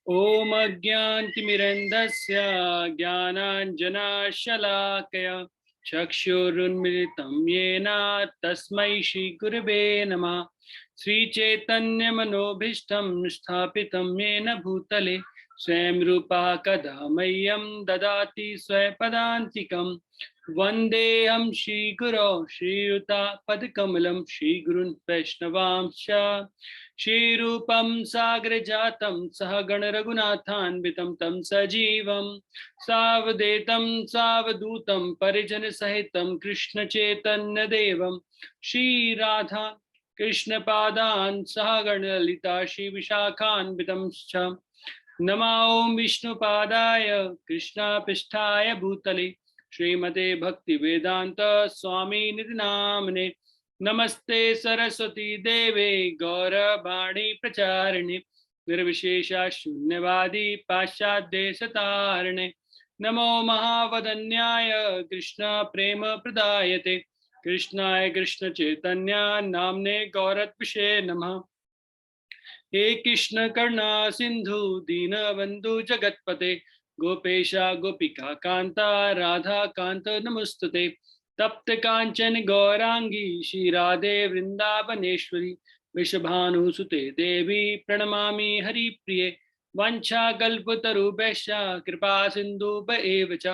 ओम अज्ञानतिमिरन्धस्य ज्ञानाञ्जनशलाकया चक्षुरुन्मिलितं येन तस्मै श्रीगुरवे नमः। श्रीचैतन्यमनोभीष्टं स्थापितं येन भूतले स्वयं रूपः कदा मह्यं ददाति स्वपदान्तिकं। वन्देऽहं श्रीगुरौ श्रीयुतापदकमलं श्रीगुरून् वैष्णवांश्च श्रीरूपं सागरजातं सहगण रघुनाथान्वितं तं सजीवं सावधूतं सावधूतं परिजन सहितं कृष्ण चैतन्य देवं श्रीराधा कृष्णपादान् सहगण ललिता श्री विशाखान्वितं च नमो विष्णुपादाय कृष्णपृष्ठाय भूतले श्रीमते भक्ति वेदांत स्वामी निधि नामने नमस्ते सरस्वती देवे गौरवाणी प्रचारिणे निर्विशेषा शून्यवादी पाश्चात्य सतारिणे नमो महावदन्याय कृष्ण प्रेम प्रदायते कृष्णाय कृष्ण चैतन्य नामने गौरत्विषे नमः। हे कृष्ण करुणा सिंधु दीनबंधु जगतपते गोपेशा गोपिका कांता राधा कांत नमस्तुते तप्त कांचन गौरांगी श्री राधे वृंदावनेश्वरी वृषभानुसुते देवी प्रणमामि हरिप्रिये वंशाकल्पतरुभ्यश्च कृपा सिन्धुभ्य एव च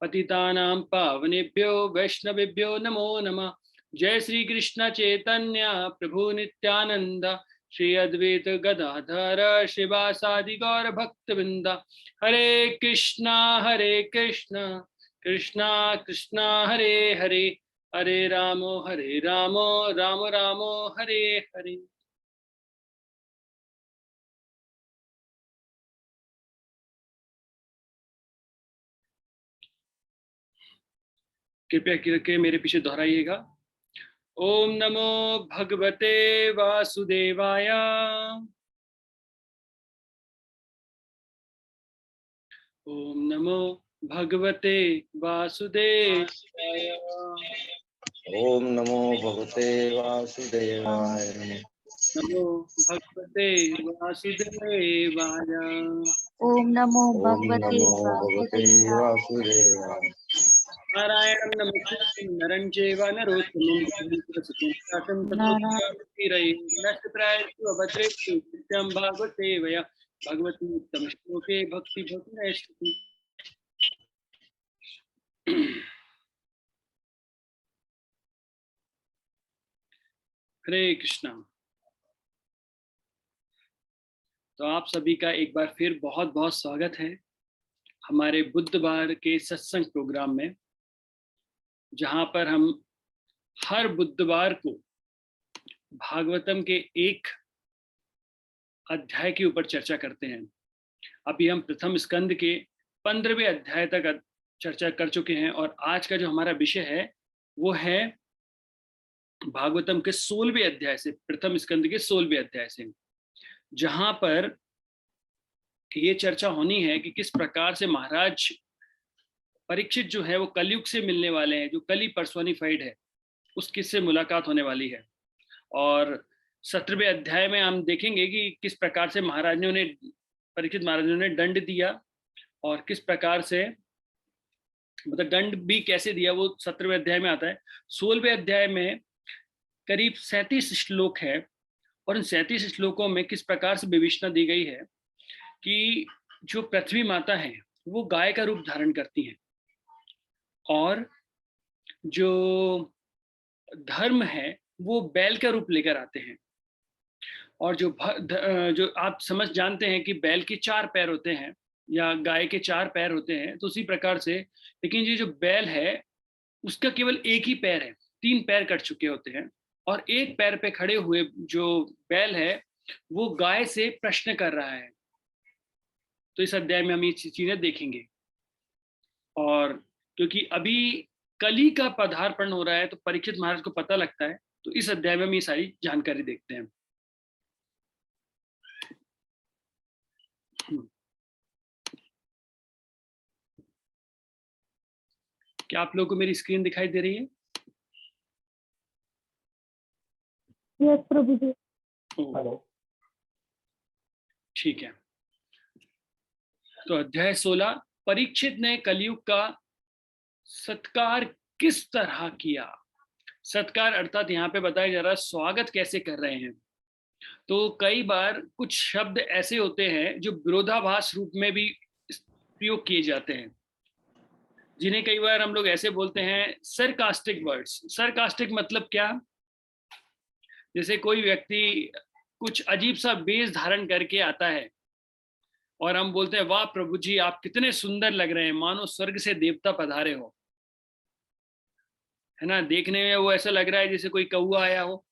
पतितानां पावनेभ्यो वैष्णवेभ्यो नमो नमः। जय श्री कृष्ण चैतन्य प्रभु नित्यानंद श्री अद्वैत गदाधर शिवासादि गौर भक्तवृंद हरे कृष्णा कृष्णा कृष्णा हरे हरे हरे रामो राम रामो हरे हरे। कृपया करके मेरे पीछे दोहराइएगा। ओम नमो भगवते वासुदेवाय ओम नमो भगवते वासुदेवाय ओम नमो भगवते वासुदेवाय नमो भगवते वासुदेवाय ओम नमो ओम भगवते नमो भगवते वासुदेवाय नारायणं नमस्कृत्य नरं चैव नरोत्तमं देवीं सरस्वतीं व्यासं ततो जयमुदीरये नमस्कृतास्तु अभद्रेषु नित्यं भागवते वय भगवती उत्तमश्लोके भक्तिभक्तिनैष्टि। हरे कृष्णा। तो आप सभी का एक बार फिर बहुत बहुत स्वागत है हमारे बुधवार के सत्संग प्रोग्राम में, जहां पर हम हर बुधवार को भागवतम के एक अध्याय के ऊपर चर्चा करते हैं। अभी हम प्रथम स्कंद के 15वें अध्याय तक चर्चा कर चुके हैं और आज का जो हमारा विषय है वो है भागवतम के 16वें अध्याय से, प्रथम स्कंद के 16वें अध्याय से, जहां पर ये चर्चा होनी है कि किस प्रकार से महाराज परीक्षित जो है वो कलयुग से मिलने वाले हैं, जो कली पर्सोनिफाइड है उसकी से मुलाकात होने वाली है। और 17वें अध्याय में हम देखेंगे कि किस प्रकार से महाराज ने उन्हें, परीक्षित महाराज ने उन्हें दंड दिया और किस प्रकार से, मतलब दंड भी कैसे दिया वो 17वें अध्याय में आता है। 16वें अध्याय में करीब 37 श्लोक है और इन 37 श्लोकों में किस प्रकार से विवेचना दी गई है कि जो पृथ्वी माता है वो गाय का रूप धारण करती हैं और जो धर्म है वो बैल का रूप लेकर आते हैं। और जो आप समझ जानते हैं कि बैल के 4 पैर होते हैं या गाय के 4 पैर होते हैं, तो उसी प्रकार से, लेकिन ये जो बैल है उसका केवल एक ही पैर है, 3 पैर कट चुके होते हैं और एक पैर पे खड़े हुए जो बैल है वो गाय से प्रश्न कर रहा है। तो इस अध्याय में हम ये चीजें देखेंगे। और क्योंकि अभी कली का पदार्पण हो रहा है तो परीक्षित महाराज को पता लगता है, तो इस अध्याय में हम ये सारी जानकारी देखते हैं। क्या आप लोगों को मेरी स्क्रीन दिखाई दे रही है? यस प्रभु जी। ठीक है। तो अध्याय 16, परीक्षित ने कलयुग का सत्कार किस तरह किया। सत्कार अर्थात यहाँ पे बताया जा रहा है स्वागत कैसे कर रहे हैं। तो कई बार कुछ शब्द ऐसे होते हैं जो विरोधाभास रूप में भी प्रयोग किए जाते हैं, जिन्हें कई बार हम लोग ऐसे बोलते हैं सरकास्टिक वर्ड्स। सरकास्टिक मतलब क्या? जैसे कोई व्यक्ति कुछ अजीब सा वेश धारण करके आता है और हम बोलते हैं वाह प्रभु जी आप कितने सुंदर लग रहे हैं, मानो स्वर्ग से देवता पधारे हो, है ना। देखने में वो ऐसा लग रहा है जैसे कोई कौआ आया हो,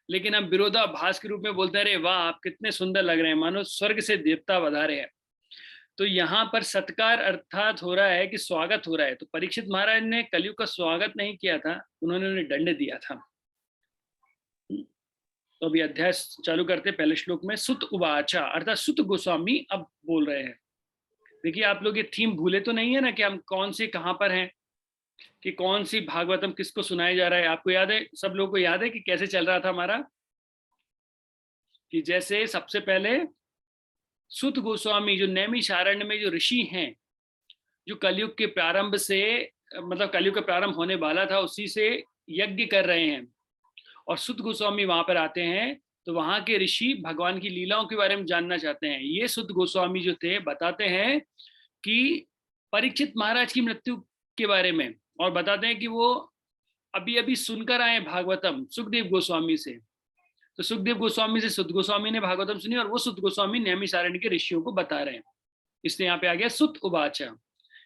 लेकिन हम विरोधाभास के रूप में बोलते हैं अरे वाह आप कितने सुंदर लग रहे हैं, मानो स्वर्ग से देवता पधारे हैं। तो यहाँ पर सत्कार अर्थात हो रहा है कि स्वागत हो रहा है। तो परीक्षित महाराज ने कलयुग का स्वागत नहीं किया था, उन्होंने उन्हें दंड दिया था। तो अभी अध्याय चालू करते पहले श्लोक में। सुत उवाचा अर्थात सुत गोस्वामी अब बोल रहे हैं। देखिए आप लोग ये थीम भूले तो नहीं है ना कि हम कौन से कहाँ पर हैं, कि कौन सी भागवतम किसको सुनाया जा रहा है। आपको याद है, सब लोगों को याद है कि कैसे चल रहा था हमारा, कि जैसे सबसे पहले सुत गोस्वामी जो नैमिषारण्य में जो ऋषि हैं, जो कलयुग के प्रारंभ से मतलब कलयुग का प्रारंभ होने वाला था उसी से यज्ञ कर रहे हैं, और सुत गोस्वामी वहां पर आते हैं तो वहां के ऋषि भगवान की लीलाओं के बारे में जानना चाहते हैं। ये सुत गोस्वामी जो थे बताते हैं कि परीक्षित महाराज की मृत्यु के बारे में, और बताते हैं कि वो अभी अभी सुनकर आए भागवतम सुखदेव गोस्वामी से। तो सुखदेव गोस्वामी से सुत गोस्वामी ने भागवतम सुनी और वो सुत गोस्वामी नैमिषारण्य के ऋषियों को बता रहे हैं, इसलिए यहाँ पे आ गया सुत उवाचा।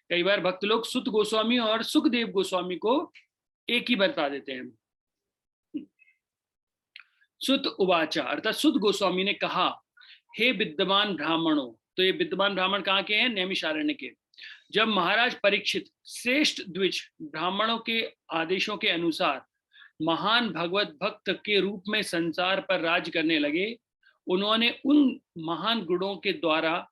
कई बार भक्त लोग सुत गोस्वामी और सुखदेव गोस्वामी को एक ही बता देते हैं। सुत उवाचा अर्थात सुत गोस्वामी ने कहा, हे विद्वान ब्राह्मणों। तो ये विद्वान ब्राह्मण कहाँ के हैं? नैमिषारण्य के। जब महाराज परीक्षित श्रेष्ठ द्विज ब्राह्मणों के आदेशों के अनुसार महान भगवत भक्त के रूप में संसार पर राज करने लगे, उन्होंने उन महान गुणों के द्वारा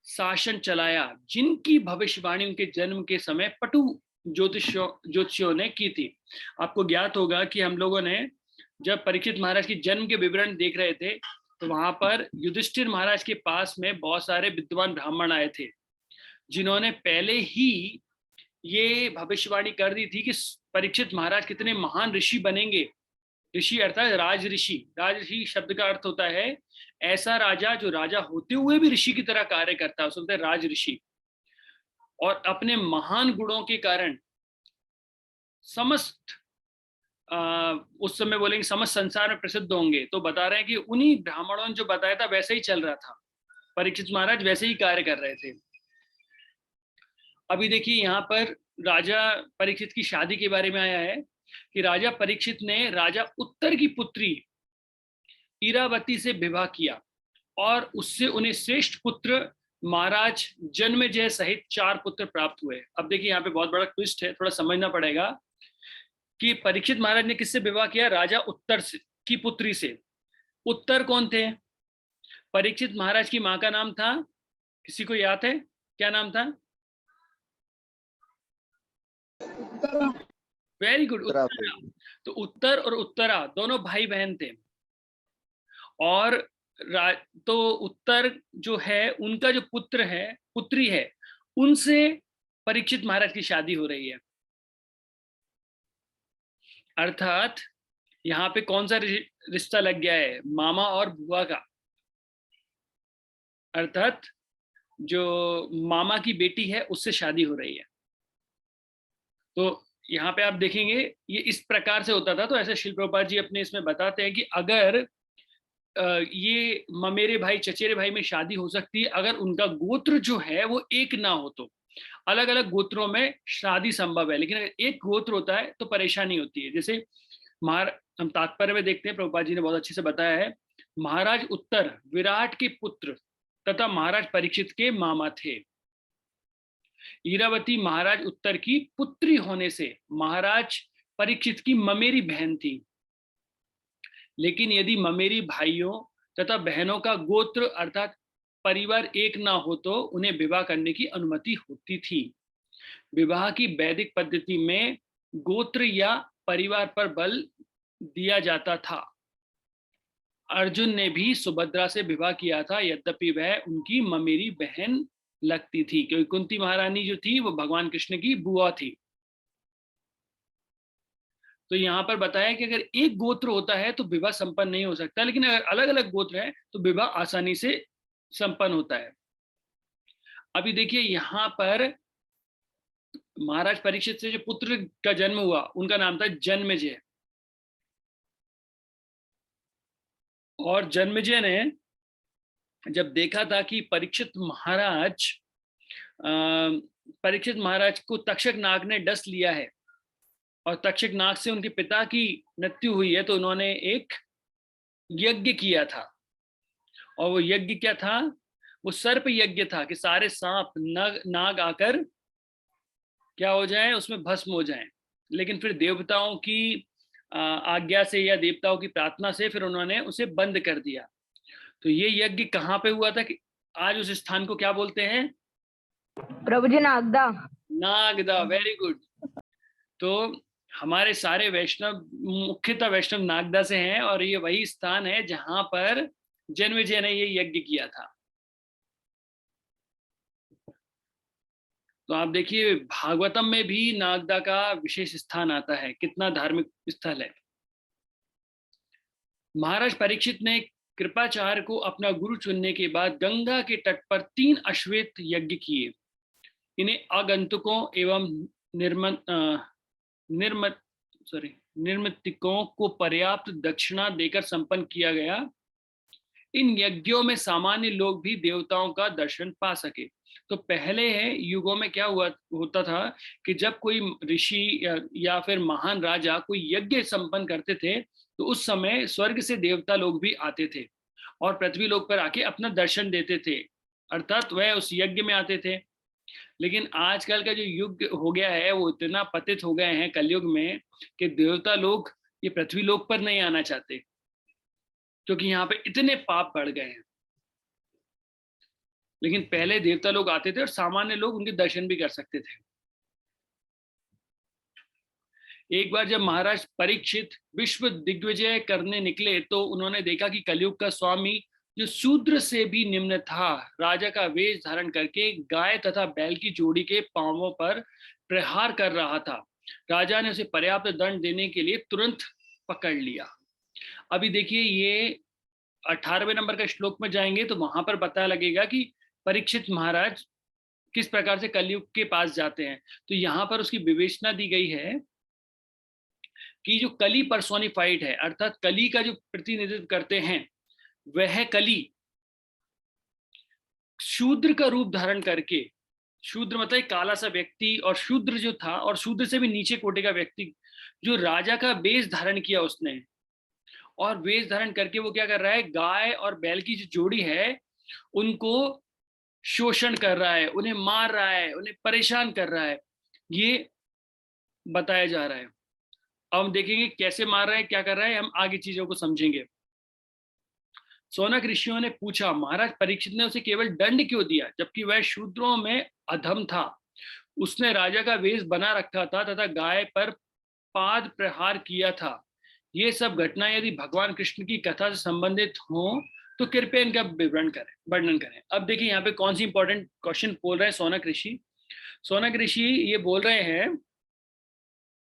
शासन चलाया जिनकी भविष्यवाणी उनके जन्म के समय पटु ज्योतिषियों ने की थी। आपको ज्ञात होगा कि हम लोगों ने जब परीक्षित महाराज के जन्म के विवरण देख रहे थे तो वहां पर युधिष्ठिर महाराज के पास में बहुत सारे विद्वान ब्राह्मण आए थे, जिन्होंने पहले ही ये भविष्यवाणी कर दी थी कि परीक्षित महाराज कितने महान ऋषि बनेंगे। ऋषि अर्थात राज ऋषि। राज ऋषि शब्द का अर्थ होता है ऐसा राजा जो राजा होते हुए भी ऋषि की तरह कार्य करता है, उसको राज ऋषि। और अपने महान गुणों के कारण समस्त उस समय बोलेंगे समस्त संसार में प्रसिद्ध होंगे। तो बता रहे हैं कि उन्हीं ब्राह्मणों ने जो बताया था वैसे ही चल रहा था, परीक्षित महाराज वैसे ही कार्य कर रहे थे। अभी देखिए यहाँ पर राजा परीक्षित की शादी के बारे में आया है कि राजा परीक्षित ने राजा उत्तर की पुत्री इरावती से विवाह किया और उससे उन्हें श्रेष्ठ पुत्र महाराज जन्मेजय सहित 4 पुत्र प्राप्त हुए। अब देखिए यहाँ पे बहुत बड़ा ट्विस्ट है, थोड़ा समझना पड़ेगा कि परीक्षित महाराज ने किससे विवाह किया? राजा उत्तर की पुत्री से। उत्तर कौन थे? परीक्षित महाराज की मां का नाम था, किसी को याद है क्या नाम था? Very good, Uttara. तो उत्तर और उत्तरा दोनों भाई बहन थे। और तो उत्तर जो है उनका जो पुत्र है पुत्री है, उनसे परीक्षित महाराज की शादी हो रही है। अर्थात यहाँ पे कौन सा रिश्ता लग गया है? मामा और बुआ का। अर्थात जो मामा की बेटी है उससे शादी हो रही है। तो यहाँ पे आप देखेंगे ये इस प्रकार से होता था। तो ऐसे शिल प्रभुपाद जी अपने इसमें बताते हैं कि अगर ये ममेरे भाई चचेरे भाई में शादी हो सकती है अगर उनका गोत्र जो है वो एक ना हो। तो अलग अलग गोत्रों में शादी संभव है, लेकिन अगर एक गोत्र होता है तो परेशानी होती है। जैसे हम तात्पर्य में देखते हैं, प्रभुपाद जी ने बहुत अच्छे से बताया है, महाराज उत्तर विराट के पुत्र तथा महाराज परीक्षित के मामा थे। ईरावती महाराज उत्तर की पुत्री होने से महाराज परीक्षित की ममेरी बहन थी। लेकिन यदि ममेरी भाइयों तथा बहनों का गोत्र अर्थात परिवार एक ना हो तो उन्हें विवाह करने की अनुमति होती थी। विवाह की वैदिक पद्धति में गोत्र या परिवार पर बल दिया जाता था। अर्जुन ने भी सुभद्रा से विवाह किया था, यद्यपि वह उनकी ममेरी बहन लगती थी, क्योंकि कुंती महारानी जो थी वो भगवान कृष्ण की बुआ थी। तो यहाँ पर बताया कि अगर एक गोत्र होता है तो विवाह संपन्न नहीं हो सकता, लेकिन अगर अलग अलग गोत्र है तो विवाह आसानी से संपन्न होता है। अभी देखिए यहाँ पर महाराज परीक्षित से जो पुत्र का जन्म हुआ उनका नाम था जन्मेजय। और जन्मेजय ने जब देखा था कि परीक्षित महाराज को तक्षक नाग ने डस लिया है और तक्षक नाग से उनके पिता की मृत्यु हुई है, तो उन्होंने एक यज्ञ किया था। और वो यज्ञ क्या था? वो सर्प यज्ञ था कि सारे सांप नाग आकर क्या हो जाए, उसमें भस्म हो जाएं। लेकिन फिर देवताओं की आज्ञा से या देवताओं की प्रार्थना से फिर उन्होंने उसे बंद कर दिया। तो ये यज्ञ कहाँ पे हुआ था कि आज उस स्थान को क्या बोलते हैं? प्रभु जी, नागदा। Nagda, very good. तो हमारे सारे वैष्णव मुख्यतः वैष्णव नागदा से हैं और ये वही स्थान है जहां पर जन्मेजय ने ये यज्ञ किया था। तो आप देखिए भागवतम में भी नागदा का विशेष स्थान आता है, कितना धार्मिक स्थल है। महाराज परीक्षित ने कृपाचार्य को अपना गुरु चुनने के बाद गंगा के तट पर 3 अश्वेत यज्ञ किए। इन्हें आगंतुकों एवं निर्मितिकों को पर्याप्त दक्षिणा देकर संपन्न किया गया। इन यज्ञों में सामान्य लोग भी देवताओं का दर्शन पा सके। तो पहले युगों में क्या होता था कि जब कोई ऋषि या फिर महान राजा कोई यज्ञ संपन्न करते थे तो उस समय स्वर्ग से देवता लोग भी आते थे और पृथ्वी लोक पर आके अपना दर्शन देते थे, अर्थात वह उस यज्ञ में आते थे। लेकिन आजकल का जो युग हो गया है वो इतना पतित हो गए हैं कलयुग में कि देवता लोग ये पृथ्वी लोक पर नहीं आना चाहते, क्योंकि यहाँ पे इतने पाप बढ़ गए हैं। लेकिन पहले देवता लोग आते थे और सामान्य लोग उनके दर्शन भी कर सकते थे। एक बार जब महाराज परीक्षित विश्व दिग्विजय करने निकले तो उन्होंने देखा कि कलयुग का स्वामी जो शूद्र से भी निम्न था, राजा का वेश धारण करके गाय तथा बैल की जोड़ी के पांवों पर प्रहार कर रहा था। राजा ने उसे पर्याप्त दंड देने के लिए तुरंत पकड़ लिया। अभी देखिए ये 18वें नंबर का श्लोक में जाएंगे तो वहां पर पता लगेगा कि परीक्षित महाराज किस प्रकार से कलयुग के पास जाते हैं। तो यहाँ पर उसकी विवेचना दी गई है कि जो कली पर्सोनिफाइड है, अर्थात कली का जो प्रतिनिधित्व करते हैं, वह कली शूद्र का रूप धारण करके, शूद्र मतलब काला सा व्यक्ति, और शूद्र जो था और शूद्र से भी नीचे कोटि का व्यक्ति, जो राजा का वेश धारण किया उसने, और वेश धारण करके वो क्या कर रहा है, गाय और बैल की जो जोड़ी है उनको शोषण कर रहा है, उन्हें मार रहा है, उन्हें परेशान कर रहा है, ये बताया जा रहा है। अब हम देखेंगे कैसे मार रहा है, क्या कर रहा है, हम आगे चीजों को समझेंगे। सौनक ऋषियों ने पूछा, महाराज परीक्षित ने उसे केवल दंड क्यों दिया जबकि वह शूद्रों में अधम था? उसने राजा का वेश बना रखा था तथा गाय पर पाद प्रहार किया था। ये सब घटना यदि भगवान कृष्ण की कथा से संबंधित हो तो कृपया इनका वर्णन करें। अब देखिए यहाँ पे कौन सी इंपॉर्टेंट क्वेश्चन बोल रहे हैं सौनक ऋषि। सौनक ऋषि ये बोल रहे हैं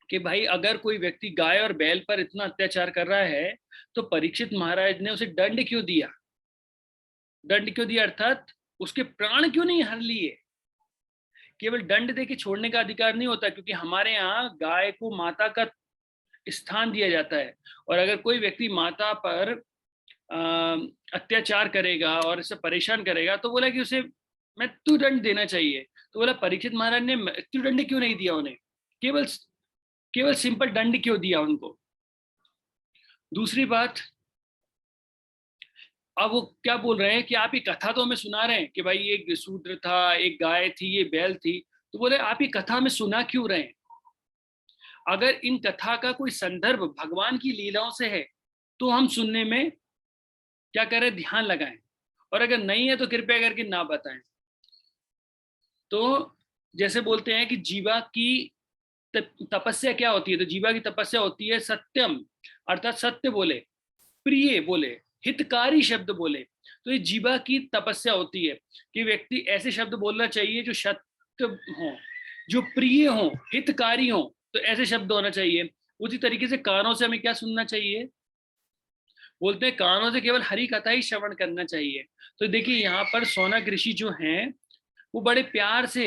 कि भाई अगर कोई व्यक्ति गाय और बैल पर इतना अत्याचार कर रहा है तो परीक्षित महाराज ने उसे दंड क्यों दिया? दंड क्यों दिया अर्थात उसके प्राण क्यों नहीं हर लिए? केवल दंड दे के छोड़ने का अधिकार नहीं होता, क्योंकि हमारे यहाँ गाय को माता का स्थान दिया जाता है, और अगर कोई व्यक्ति माता पर अत्याचार करेगा और इसे परेशान करेगा तो बोला कि उसे मृत्युदंड देना चाहिए। तो बोला परीक्षित महाराज ने मृत्युदंड क्यों नहीं दिया उन्हें, केवल सिंपल दंड क्यों दिया उनको? दूसरी बात, अब वो क्या बोल रहे हैं कि आप ये कथा तो हमें सुना रहे हैं कि भाई एक शूद्र था, एक गाय थी, ये बैल थी, तो बोले आप ये कथा में सुना क्यों रहे हैं? अगर इन कथा का कोई संदर्भ भगवान की लीलाओं से है तो हम सुनने में क्या करें, ध्यान लगाएं, और अगर नहीं है तो कृपया करके ना बताएं। तो जैसे बोलते हैं कि जीवा की तपस्या क्या होती है, तो जीवा की तपस्या होती है सत्यम, अर्थात सत्य बोले, प्रिय बोले, हितकारी शब्द बोले। तो ये जीवा की तपस्या होती है कि व्यक्ति ऐसे शब्द बोलना चाहिए जो सत्य हो, जो प्रिय हो, हितकारी हो, तो ऐसे शब्द होना चाहिए। उसी तरीके से कानों से हमें क्या सुनना चाहिए? बोलते हैं कानों से केवल हरि कथा ही श्रवण करना चाहिए। तो देखिए यहाँ पर सौनक ऋषि जो हैं वो बड़े प्यार से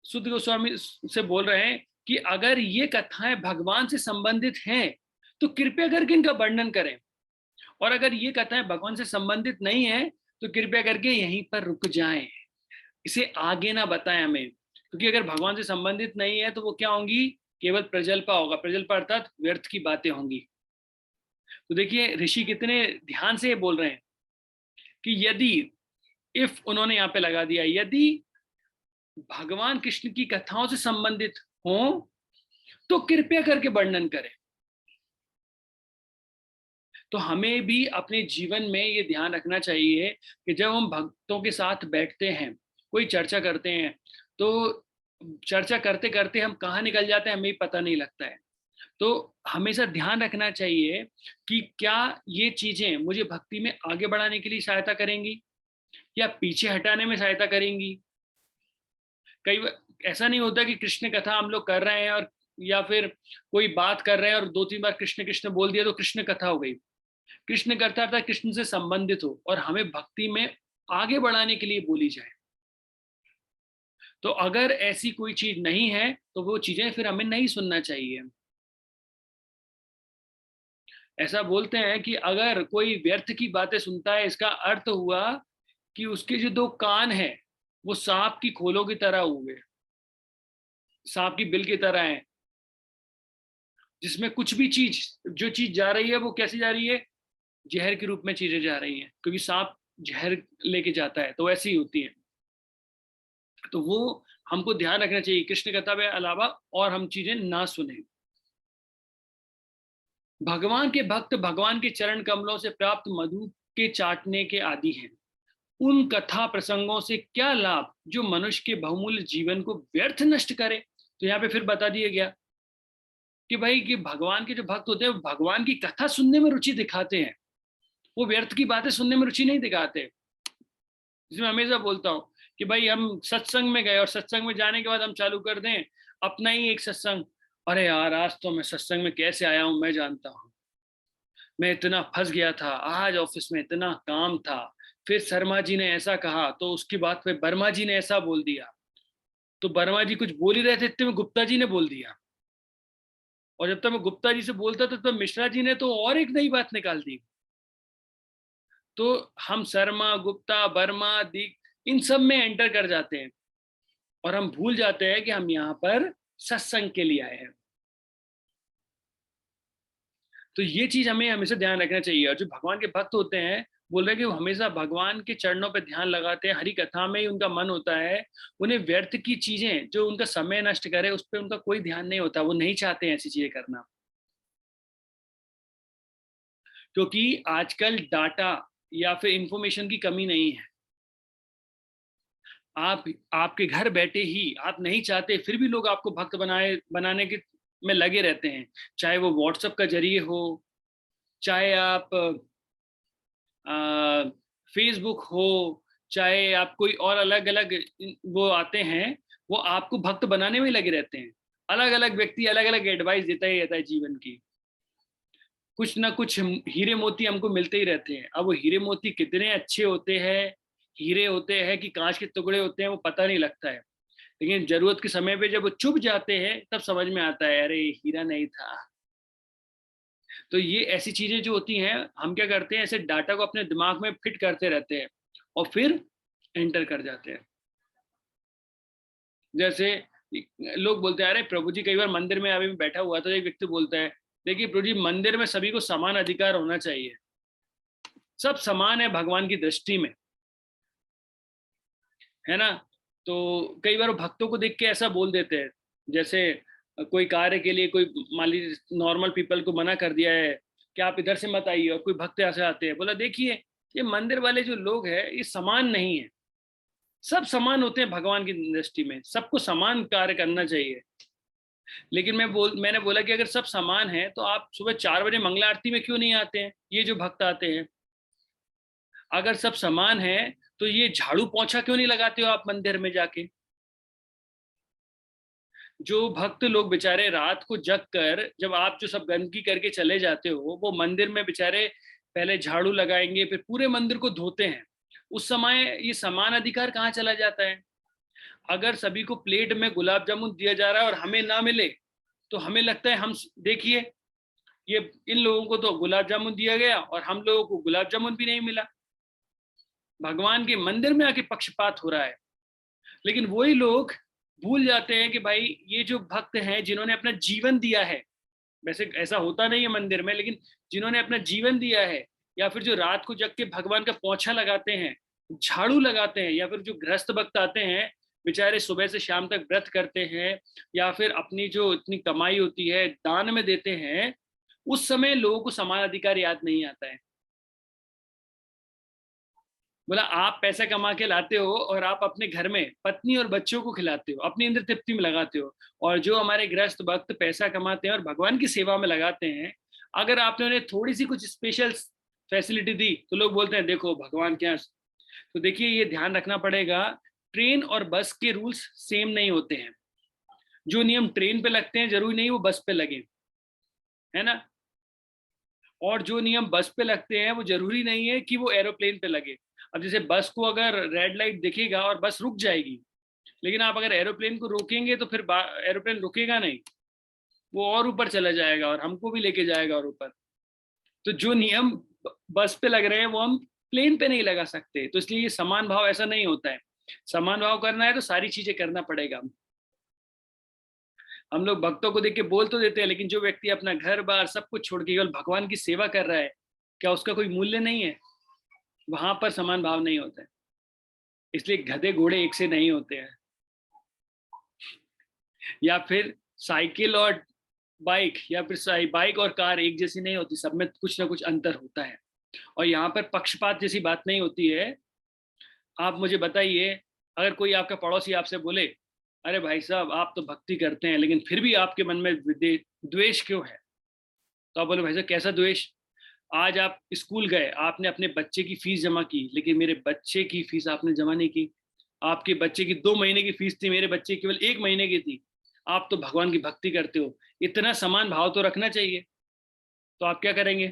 सुध गोस्वामी से बोल रहे हैं कि अगर ये कथाएं भगवान से संबंधित हैं तो कृपया करके इनका वर्णन करें, और अगर ये कथाएं भगवान से संबंधित नहीं है तो कृपया करके यहीं पर रुक जाएं, इसे आगे ना बताएं हमें, क्योंकि अगर भगवान से संबंधित नहीं है तो वो क्या होंगी? केवल प्रजल्पा होगा। प्रजल्पा अर्थात व्यर्थ की बातें होंगी। तो देखिए ऋषि कितने ध्यान से बोल रहे हैं कि यदि, इफ उन्होंने यहाँ पे लगा दिया, यदि भगवान कृष्ण की कथाओं से संबंधित हो तो कृपया करके वर्णन करें। तो हमें भी अपने जीवन में ये ध्यान रखना चाहिए कि जब हम भक्तों के साथ बैठते हैं, कोई चर्चा करते हैं, तो चर्चा करते करते हम कहाँ निकल जाते हैं हमें पता नहीं लगता है। तो हमेशा ध्यान रखना चाहिए कि क्या ये चीजें मुझे भक्ति में आगे बढ़ाने के लिए सहायता करेंगी या पीछे हटाने में सहायता करेंगी। कई बार ऐसा नहीं होता कि कृष्ण कथा हम लोग कर रहे हैं और या फिर कोई बात कर रहे हैं और 2-3 बार कृष्ण कृष्ण बोल दिया तो कृष्ण कथा हो गई। कृष्ण कथा अर्थात कृष्ण से संबंधित हो और हमें भक्ति में आगे बढ़ाने के लिए बोली जाए। तो अगर ऐसी कोई चीज नहीं है तो वो चीजें फिर हमें नहीं सुनना चाहिए। ऐसा बोलते हैं कि अगर कोई व्यर्थ की बातें सुनता है, इसका अर्थ हुआ कि उसके जो 2 कान है वो सांप की खोलों की तरह हुए, सांप की बिल की तरह है, जिसमें कुछ भी चीज, जो चीज जा रही है वो कैसी जा रही है? जहर के रूप में चीजें जा रही हैं, क्योंकि सांप जहर लेके जाता है, तो ऐसी ही होती है। तो वो हमको ध्यान रखना चाहिए कृष्ण कथा के अलावा और हम चीजें ना सुने। भगवान के भक्त भगवान के चरण कमलों से प्राप्त मधु के चाटने के आदी हैं। उन कथा प्रसंगों से क्या लाभ जो मनुष्य के बहुमूल्य जीवन को व्यर्थ नष्ट करे। तो यहाँ पे फिर बता दिया गया कि भाई कि भगवान के जो भक्त होते हैं भगवान की कथा सुनने में रुचि दिखाते हैं, वो व्यर्थ की बातें सुनने में रुचि नहीं दिखाते। जिसमें हमेशा बोलता हूँ कि भाई हम सत्संग में गए और सत्संग में जाने के बाद हम चालू कर दें अपना ही एक सत्संग, अरे यार आज तो मैं सत्संग में कैसे आया हूँ मैं जानता हूँ, मैं इतना फंस गया था, आज ऑफिस में इतना काम था, फिर शर्मा जी ने ऐसा कहा तो उसकी बात पे वर्मा जी ने ऐसा बोल दिया, तो वर्मा जी कुछ बोल ही रहे थे इतने में गुप्ता जी ने बोल दिया, और जब तक मैं गुप्ता जी से बोलता था तब मिश्रा जी ने तो और एक नई बात निकाल दी। तो हम शर्मा, गुप्ता, वर्मा, दीक इन सब में एंटर कर जाते हैं और हम भूल जाते हैं कि हम यहाँ पर सत्संग के लिए आए हैं। तो ये चीज हमें हमेशा ध्यान रखना चाहिए। और जो भगवान के भक्त होते हैं बोल रहे हैं कि वो हमेशा भगवान के चरणों पर ध्यान लगाते हैं, हरि कथा में ही उनका मन होता है, उन्हें व्यर्थ की चीजें जो उनका समय नष्ट करे उस पर उनका कोई ध्यान नहीं होता, वो नहीं चाहते हैं ऐसी चीजें करना। क्योंकि आजकल डाटा या फिर इंफॉर्मेशन की कमी नहीं है, आप आपके घर बैठे ही आप नहीं चाहते फिर भी लोग आपको भक्त बनाने के में लगे रहते हैं, चाहे वो व्हाट्सएप का जरिए हो, चाहे आप फेसबुक हो, चाहे आप कोई और अलग अलग वो आते हैं, वो आपको भक्त बनाने में लगे रहते हैं। अलग अलग व्यक्ति अलग अलग एडवाइस देता ही रहता है जीवन की, कुछ ना कुछ हीरे मोती हमको मिलते ही रहते हैं। अब वो हीरे मोती कितने अच्छे होते हैं, हीरे होते हैं कि कांच के टुकड़े होते हैं, वो पता नहीं लगता है, लेकिन जरूरत के समय पे जब वो चुभ जाते हैं तब समझ में आता है अरे हीरा नहीं था। तो ये ऐसी चीजें जो होती हैं हम क्या करते हैं, ऐसे डाटा को अपने दिमाग में फिट करते रहते हैं और फिर एंटर कर जाते हैं। जैसे लोग बोलते हैं अरे प्रभु जी, कई बार मंदिर में अभी बैठा हुआ तो एक व्यक्ति बोलता है देखिए प्रभु जी मंदिर में सभी को समान अधिकार होना चाहिए, सब समान है भगवान की दृष्टि में, है ना। तो कई बार भक्तों को देख के ऐसा बोल देते हैं, जैसे कोई कार्य के लिए कोई मान लीजिए नॉर्मल पीपल को मना कर दिया है कि आप इधर से मत आइए, और कोई भक्त ऐसे आते हैं, बोला देखिए ये मंदिर वाले जो लोग हैं ये समान नहीं है, सब समान होते हैं भगवान की दृष्टि में, सबको समान कार्य करना चाहिए। लेकिन मैंने बोला कि अगर सब समान है तो आप सुबह 4 बजे मंगला आरती में क्यों नहीं आते हैं, ये जो भक्त आते हैं। अगर सब समान है तो ये झाड़ू पोंछा क्यों नहीं लगाते हो आप मंदिर में जाके? जो भक्त लोग बेचारे रात को जग कर, जब आप जो सब गंदगी करके चले जाते हो, वो मंदिर में बेचारे पहले झाड़ू लगाएंगे, फिर पूरे मंदिर को धोते हैं। उस समय ये समान अधिकार कहाँ चला जाता है? अगर सभी को प्लेट में गुलाब जामुन दिया जा रहा है और हमें ना मिले, तो हमें लगता है हम देखिए, ये इन लोगों को तो गुलाब जामुन दिया गया और हम लोगों को गुलाब जामुन भी नहीं मिला। भगवान के मंदिर में आके पक्षपात हो रहा है। लेकिन वही लोग भूल जाते हैं कि भाई ये जो भक्त हैं जिन्होंने अपना जीवन दिया है, वैसे ऐसा होता नहीं है मंदिर में, लेकिन जिन्होंने अपना जीवन दिया है, या फिर जो रात को जग के भगवान का पोंछा लगाते हैं, झाड़ू लगाते हैं, या फिर जो गृहस्थ भक्त आते हैं बेचारे सुबह से शाम तक व्रत करते हैं, या फिर अपनी जो इतनी कमाई होती है दान में देते हैं, उस समय लोगों को समान अधिकार याद नहीं आता है। बोला आप पैसा कमा के लाते हो और आप अपने घर में पत्नी और बच्चों को खिलाते हो, अपनी इंद्र तृप्ति में लगाते हो, और जो हमारे गृहस्थ भक्त पैसा कमाते हैं और भगवान की सेवा में लगाते हैं, अगर आपने उन्हें थोड़ी सी कुछ स्पेशल फैसिलिटी दी तो लोग बोलते हैं देखो भगवान के यहाँ। तो देखिए ये ध्यान रखना पड़ेगा, ट्रेन और बस के रूल्स सेम नहीं होते हैं। जो नियम ट्रेन पे लगते हैं जरूरी नहीं वो बस पे लगे, है ना? और जो नियम बस पे लगते हैं वो जरूरी नहीं है कि वो एरोप्लेन पे लगे। अब जैसे बस को अगर रेड लाइट दिखेगा और बस रुक जाएगी, लेकिन आप अगर एरोप्लेन को रोकेंगे तो फिर एरोप्लेन रुकेगा नहीं, वो और ऊपर चला जाएगा और हमको भी लेके जाएगा और ऊपर। तो जो नियम बस पे लग रहे हैं वो हम प्लेन पे नहीं लगा सकते। तो इसलिए ये समान भाव ऐसा नहीं होता है। समान भाव करना है तो सारी चीजें करना पड़ेगा। हम लोग भक्तों को देख के बोल तो देते हैं, लेकिन जो व्यक्ति अपना घर बार सब कुछ छोड़ के केवल भगवान की सेवा कर रहा है, क्या उसका कोई मूल्य नहीं है? वहां पर समान भाव नहीं होता है। इसलिए गधे घोड़े एक से नहीं होते हैं, या फिर साइकिल और बाइक, या फिर बाइक और कार एक जैसी नहीं होती, सब में कुछ ना कुछ अंतर होता है। और यहाँ पर पक्षपात जैसी बात नहीं होती है। आप मुझे बताइए, अगर कोई आपका पड़ोसी आपसे बोले अरे भाई साहब आप तो भक्ति करते हैं लेकिन फिर भी आपके मन में द्वेष क्यों है, तो आप बोले भाई साहब कैसा द्वेष? आज आप स्कूल गए, आपने अपने बच्चे की फीस जमा की, लेकिन मेरे बच्चे की फीस आपने जमा नहीं की। आपके बच्चे की 2 महीने की फीस थी, मेरे बच्चे की केवल 1 महीने की थी। आप तो भगवान की भक्ति करते हो, इतना समान भाव तो रखना चाहिए। तो आप क्या करेंगे?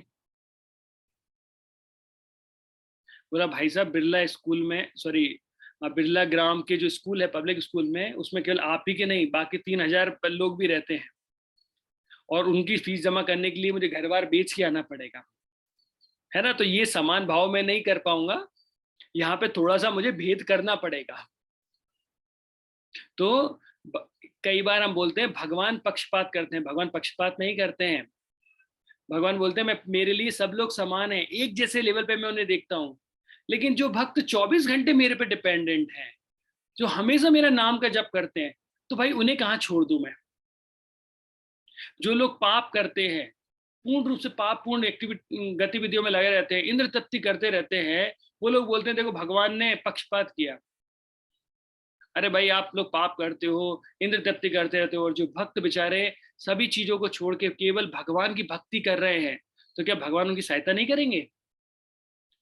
बोला भाई साहब बिरला स्कूल में, सॉरी बिरला ग्राम के जो स्कूल है पब्लिक स्कूल में, उसमें केवल आप ही के नहीं बाकी 3000 लोग भी रहते हैं, और उनकी फीस जमा करने के लिए मुझे घर बार बेच के आना पड़ेगा, है ना? तो ये समान भाव में नहीं कर पाऊंगा, यहाँ पे थोड़ा सा मुझे भेद करना पड़ेगा। तो कई बार हम बोलते हैं भगवान पक्षपात करते हैं, भगवान पक्षपात नहीं करते हैं। भगवान बोलते हैं मैं, मेरे लिए सब लोग समान हैं, एक जैसे लेवल पे मैं उन्हें देखता हूँ। लेकिन जो भक्त 24 घंटे मेरे पे डिपेंडेंट हैं, जो हमेशा मेरा नाम का जप करते हैं, तो भाई उन्हें कहाँ छोड़ दूं मैं? जो लोग पाप करते हैं, पूर्ण रूप से पाप पूर्ण गतिविधियों में लगे रहते हैं, इंद्र तत्ति करते रहते हैं, वो लोग बोलते हैं देखो भगवान ने पक्षपात किया। अरे भाई आप लोग पाप करते हो, इंद्र तत्ति करते रहते हो, और जो भक्त बेचारे सभी चीजों को छोड़ के केवल भगवान की भक्ति कर रहे हैं, तो क्या भगवान उनकी सहायता नहीं करेंगे?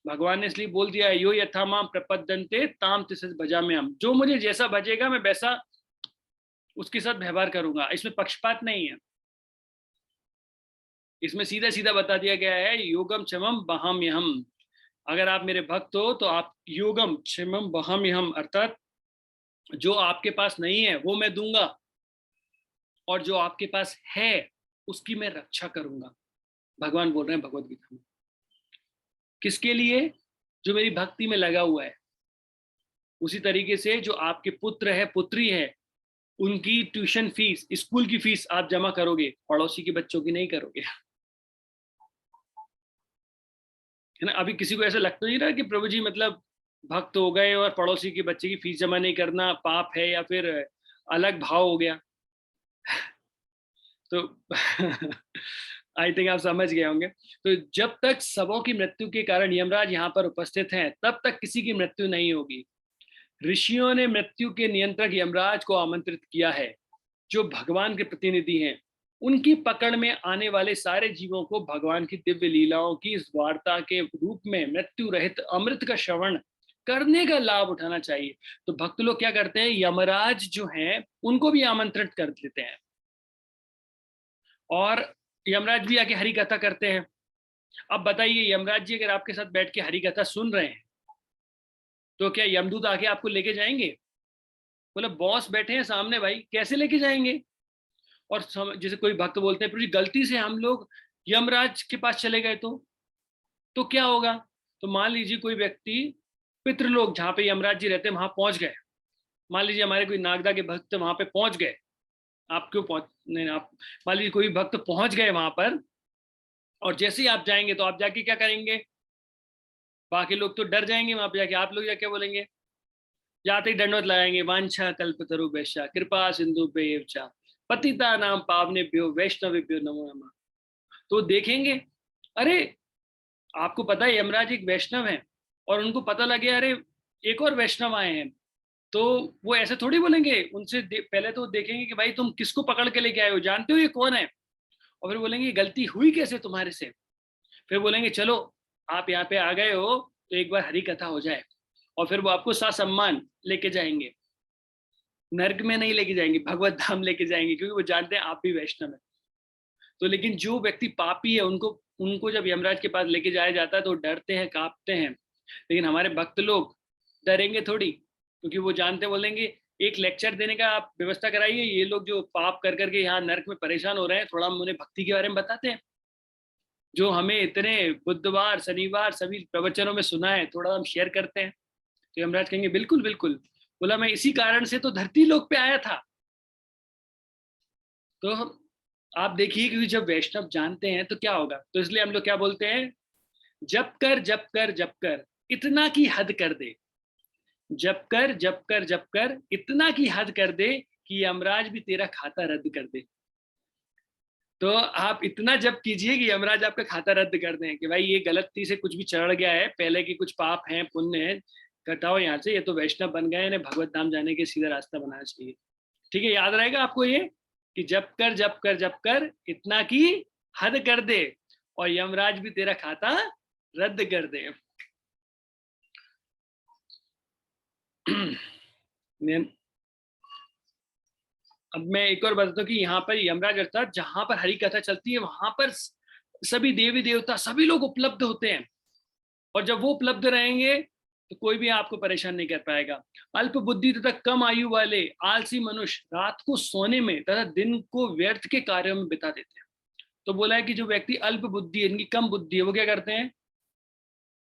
भगवान ने इसलिए बोल दिया यो यथा माम प्रपद्यन्ते ताम तिसच भजाम्यहम्, जो मुझे जैसा भजेगा मैं वैसा उसके साथ व्यवहार करूंगा। इसमें पक्षपात नहीं है, इसमें सीधा सीधा बता दिया गया है योगम क्षमम वहाम्यहम्। अगर आप मेरे भक्त हो तो आप योगम क्षमम वहाम्यहम्, अर्थात जो आपके पास नहीं है वो मैं दूंगा, और जो आपके पास है उसकी मैं रक्षा करूंगा। भगवान बोल रहे हैं भगवद गीता में। किसके लिए? जो मेरी भक्ति में लगा हुआ है। उसी तरीके से जो आपके पुत्र है पुत्री है, उनकी ट्यूशन फीस, स्कूल की फीस आप जमा करोगे, पड़ोसी के बच्चों की नहीं करोगे, है ना? अभी किसी को ऐसा लगता नहीं रहा कि प्रभु जी मतलब भक्त हो गए और पड़ोसी के बच्चे की फीस जमा नहीं करना पाप है, या फिर अलग भाव हो गया। तो आई थिंक आप समझ गए होंगे। तो जब तक सबों की मृत्यु के कारण यमराज यहाँ पर उपस्थित हैं, तब तक किसी की मृत्यु नहीं होगी। ऋषियों ने मृत्यु के नियंत्रक यमराज को आमंत्रित किया है, जो भगवान के प्रतिनिधि हैं। उनकी पकड़ में आने वाले सारे जीवों को भगवान की दिव्य लीलाओं की इस वार्ता के रूप में मृत्यु रहित अमृत का श्रवण करने का लाभ उठाना चाहिए। तो भक्त लोग क्या करते हैं, यमराज जो हैं उनको भी आमंत्रित कर देते हैं और यमराज भी आके हरि कथा करते हैं। अब बताइए, यमराज जी अगर आपके साथ बैठ के हरि कथा सुन रहे हैं तो क्या यमदूत आके आपको लेके जाएंगे? बोले बॉस बैठे हैं सामने भाई, कैसे लेके जाएंगे? और जैसे कोई भक्त बोलते हैं, प्रभु जी गलती से हम लोग यमराज के पास चले गए तो क्या होगा? तो मान लीजिए कोई व्यक्ति पितृलोक जहाँ पे यमराज जी रहते हैं वहां पहुंच गए, मान लीजिए हमारे कोई नागदा के भक्त वहां पे पहुंच गए, आप क्यों पहुंच नहीं, आप मान लीजिए कोई भक्त पहुंच गए वहां पर, और जैसे ही आप जाएंगे तो आप जाके क्या करेंगे? बाकी लोग तो डर जाएंगे, वहां पे जाके आप लोग जाके बोलेंगे, जाते ही दंडवत लगाएंगे, वांछा कल्पतरुभ्यश्च कृपा सिंधुभ्यैव च पतिता नाम पावनेभ्यो वैष्णवेभ्यो नमो नमः। तो देखेंगे, अरे आपको पता है यमराज एक वैष्णव है और उनको पता लगे अरे एक और वैष्णव आए हैं, तो वो ऐसे थोड़ी बोलेंगे उनसे, पहले तो देखेंगे कि भाई तुम किसको पकड़ के लेके आए हो, जानते हो ये कौन है? और फिर बोलेंगे गलती हुई कैसे तुम्हारे से? फिर बोलेंगे चलो आप यहाँ पे आ गए हो तो एक बार हरि कथा हो जाए, और फिर वो आपको ससम्मान लेके जाएंगे, नर्क में नहीं लेके जाएंगे, भगवत धाम लेके जाएंगे, क्योंकि वो जानते हैं आप भी वैष्णव है। तो लेकिन जो व्यक्ति पापी है उनको उनको जब यमराज के पास लेके जाया जाता है तो डरते हैं, कांपते हैं। लेकिन हमारे भक्त लोग डरेंगे थोड़ी, क्योंकि वो जानते, बोलेंगे एक लेक्चर देने का आप व्यवस्था कराइए, ये लोग जो पाप कर करके यहाँ नर्क में परेशान हो रहे हैं, थोड़ा हम उन्हें भक्ति के बारे में बताते हैं जो हमें इतने बुधवार शनिवार सभी प्रवचनों में सुना है, थोड़ा हम शेयर करते हैं। तो यमराज कहेंगे बिल्कुल बिल्कुल, बोला मैं इसी कारण से तो धरती लोक पे आया था। तो आप देखिए कि जब वैष्णव जानते हैं तो क्या होगा, तो इसलिए हम लोग क्या बोलते हैं, जप कर जप कर जप कर इतना की हद कर दे, जप कर जप कर जप कर इतना की हद कर दे कि यमराज भी तेरा खाता रद्द कर दे। तो आप इतना जप कीजिए कि यमराज आपका खाता रद्द कर दें कि भाई ये गलती से कुछ भी चढ़ गया है, पहले की कुछ पाप हैं पुण्य है, कटाओ यहाँ से, ये तो वैष्णव बन गए, इन्हें भगवत धाम जाने के सीधा रास्ता बनाना चाहिए। ठीक है, याद रहेगा आपको ये कि जप कर जप कर जप कर इतना की हद कर दे और यमराज भी तेरा खाता रद्द कर दे। अब मैं एक और बताता हूँ कि यहाँ पर यमराज अर्थात जहां पर हरि कथा चलती है वहां पर सभी देवी देवता सभी लोग उपलब्ध होते हैं, और जब वो उपलब्ध रहेंगे तो कोई भी आपको परेशान नहीं कर पाएगा। अल्प बुद्धि तथा कम आयु वाले आलसी मनुष्य रात को सोने में तथा दिन को व्यर्थ के कार्यों में बिता देते हैं। तो बोला है कि जो व्यक्ति अल्प बुद्धि है, इनकी कम बुद्धि है, वो क्या करते हैं?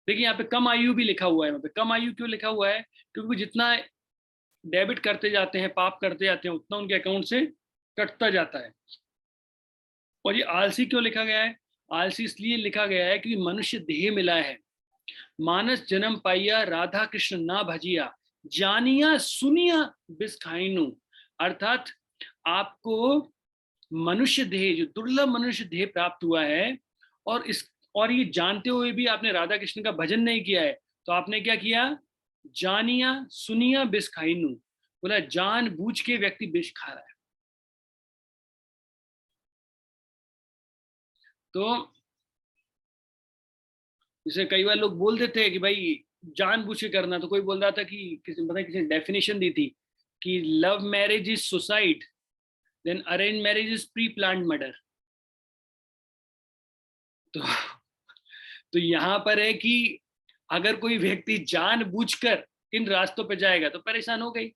देखिए यहाँ पे कम आयु भी लिखा हुआ है, वहां पे कम आयु क्यों लिखा हुआ है? क्योंकि जितना डेबिट करते जाते हैं, पाप करते जाते हैं, उतना उनके अकाउंट से कटता जाता है। और ये आलसी क्यों लिखा गया है? आलसी इसलिए लिखा गया है कि मनुष्य देह मिला है, मानस जन्म पाइया राधा कृष्ण ना भजिया, जानिया सुनिया बिस खाइनु। अर्थात आपको मनुष्य देह, जो दुर्लभ मनुष्य देह प्राप्त हुआ है, और ये जानते हुए भी आपने राधा कृष्ण का भजन नहीं किया है, तो आपने क्या किया? जानिया सुनिया बिस खाइनु, बोला जान बूझ के व्यक्ति विष खा रहा है। तो जैसे कई बार लोग बोल देते हैं कि भाई जानबूझ के करना, तो कोई बोल रहा था कि किसी ने डेफिनेशन दी थी कि love marriage is suicide, then arrange marriage is pre planned murder. तो यहाँ पर है कि अगर कोई व्यक्ति जानबूझकर इन रास्तों पे जाएगा तो परेशान हो गई।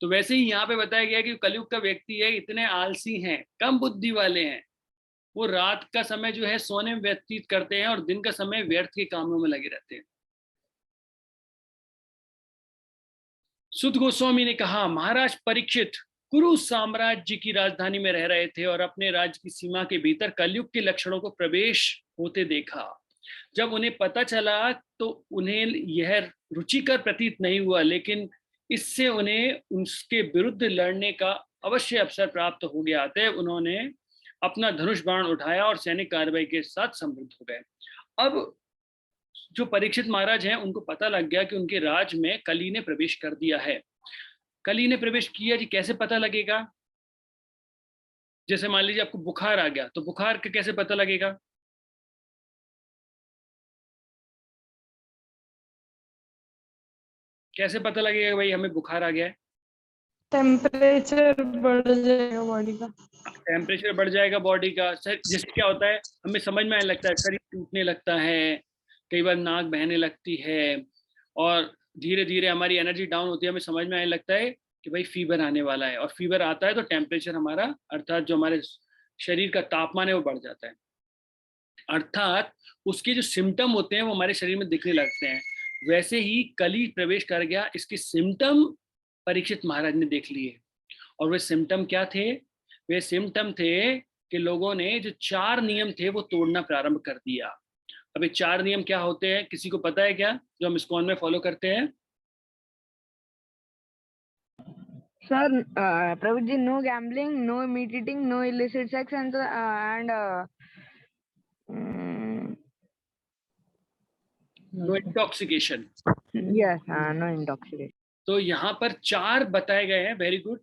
तो वैसे ही यहाँ पे बताया गया कि कलयुग का व्यक्ति है, इतने आलसी हैं, कम बुद्धि वाले हैं, वो रात का समय जो है सोने में व्यतीत करते हैं और दिन का समय व्यर्थ के कामों में लगे रहते हैं। सुत गोस्वामी ने कहा, महाराज परीक्षित कुरु साम्राज्य की राजधानी में रह रहे थे और अपने राज्य की सीमा के भीतर कलयुग के लक्षणों को प्रवेश होते देखा। जब उन्हें पता चला तो उन्हें यह रुचिकर प्रतीत नहीं हुआ, लेकिन इससे उन्हें उसके विरुद्ध लड़ने का अवश्य अवसर प्राप्त हो गया। अतः उन्होंने अपना धनुष बाण उठाया और सैनिक कार्रवाई के साथ समृद्ध हो गए। अब जो परीक्षित महाराज हैं उनको पता लग गया कि उनके राज में कली ने प्रवेश कर दिया है। कली ने प्रवेश किया जी, कैसे पता लगेगा? जैसे मान लीजिए आपको बुखार आ गया, तो बुखार का कैसे पता लगेगा? कैसे पता लगेगा भाई हमें बुखार आ गया है? टेम्परेचर बढ़ जाएगा बॉडी का। टेम्परेचर बढ़ जाएगा बॉडी का, जिससे क्या होता है, हमें समझ में आने लगता है, शरीर टूटने लगता है, कई बार नाक बहने लगती है, और धीरे धीरे हमारी एनर्जी डाउन होती है, हमें समझ में आने लगता है कि भाई फीवर आने वाला है। और फीवर आता है तो टेम्परेचर हमारा, अर्थात जो हमारे शरीर का तापमान है वो बढ़ जाता है, अर्थात उसके जो सिम्टम होते हैं वो हमारे शरीर में दिखने लगते हैं। वैसे ही कली प्रवेश कर गया, इसके सिम्टम परीक्षित महाराज ने देख लिए। और वे सिम्टम क्या थे? वे सिम्टम थे कि लोगों ने जो 4 नियम थे वो तोड़ना प्रारंभ कर दिया। अब ये 4 नियम क्या होते हैं, किसी को पता है क्या, जो हम इस्कॉन में फॉलो करते हैं? Sir, Prabhu ji, no gambling, no meat eating, no illicit sex and no intoxication. Yes, no intoxication. तो यहाँ पर 4 बताए गए हैं, वेरी गुड।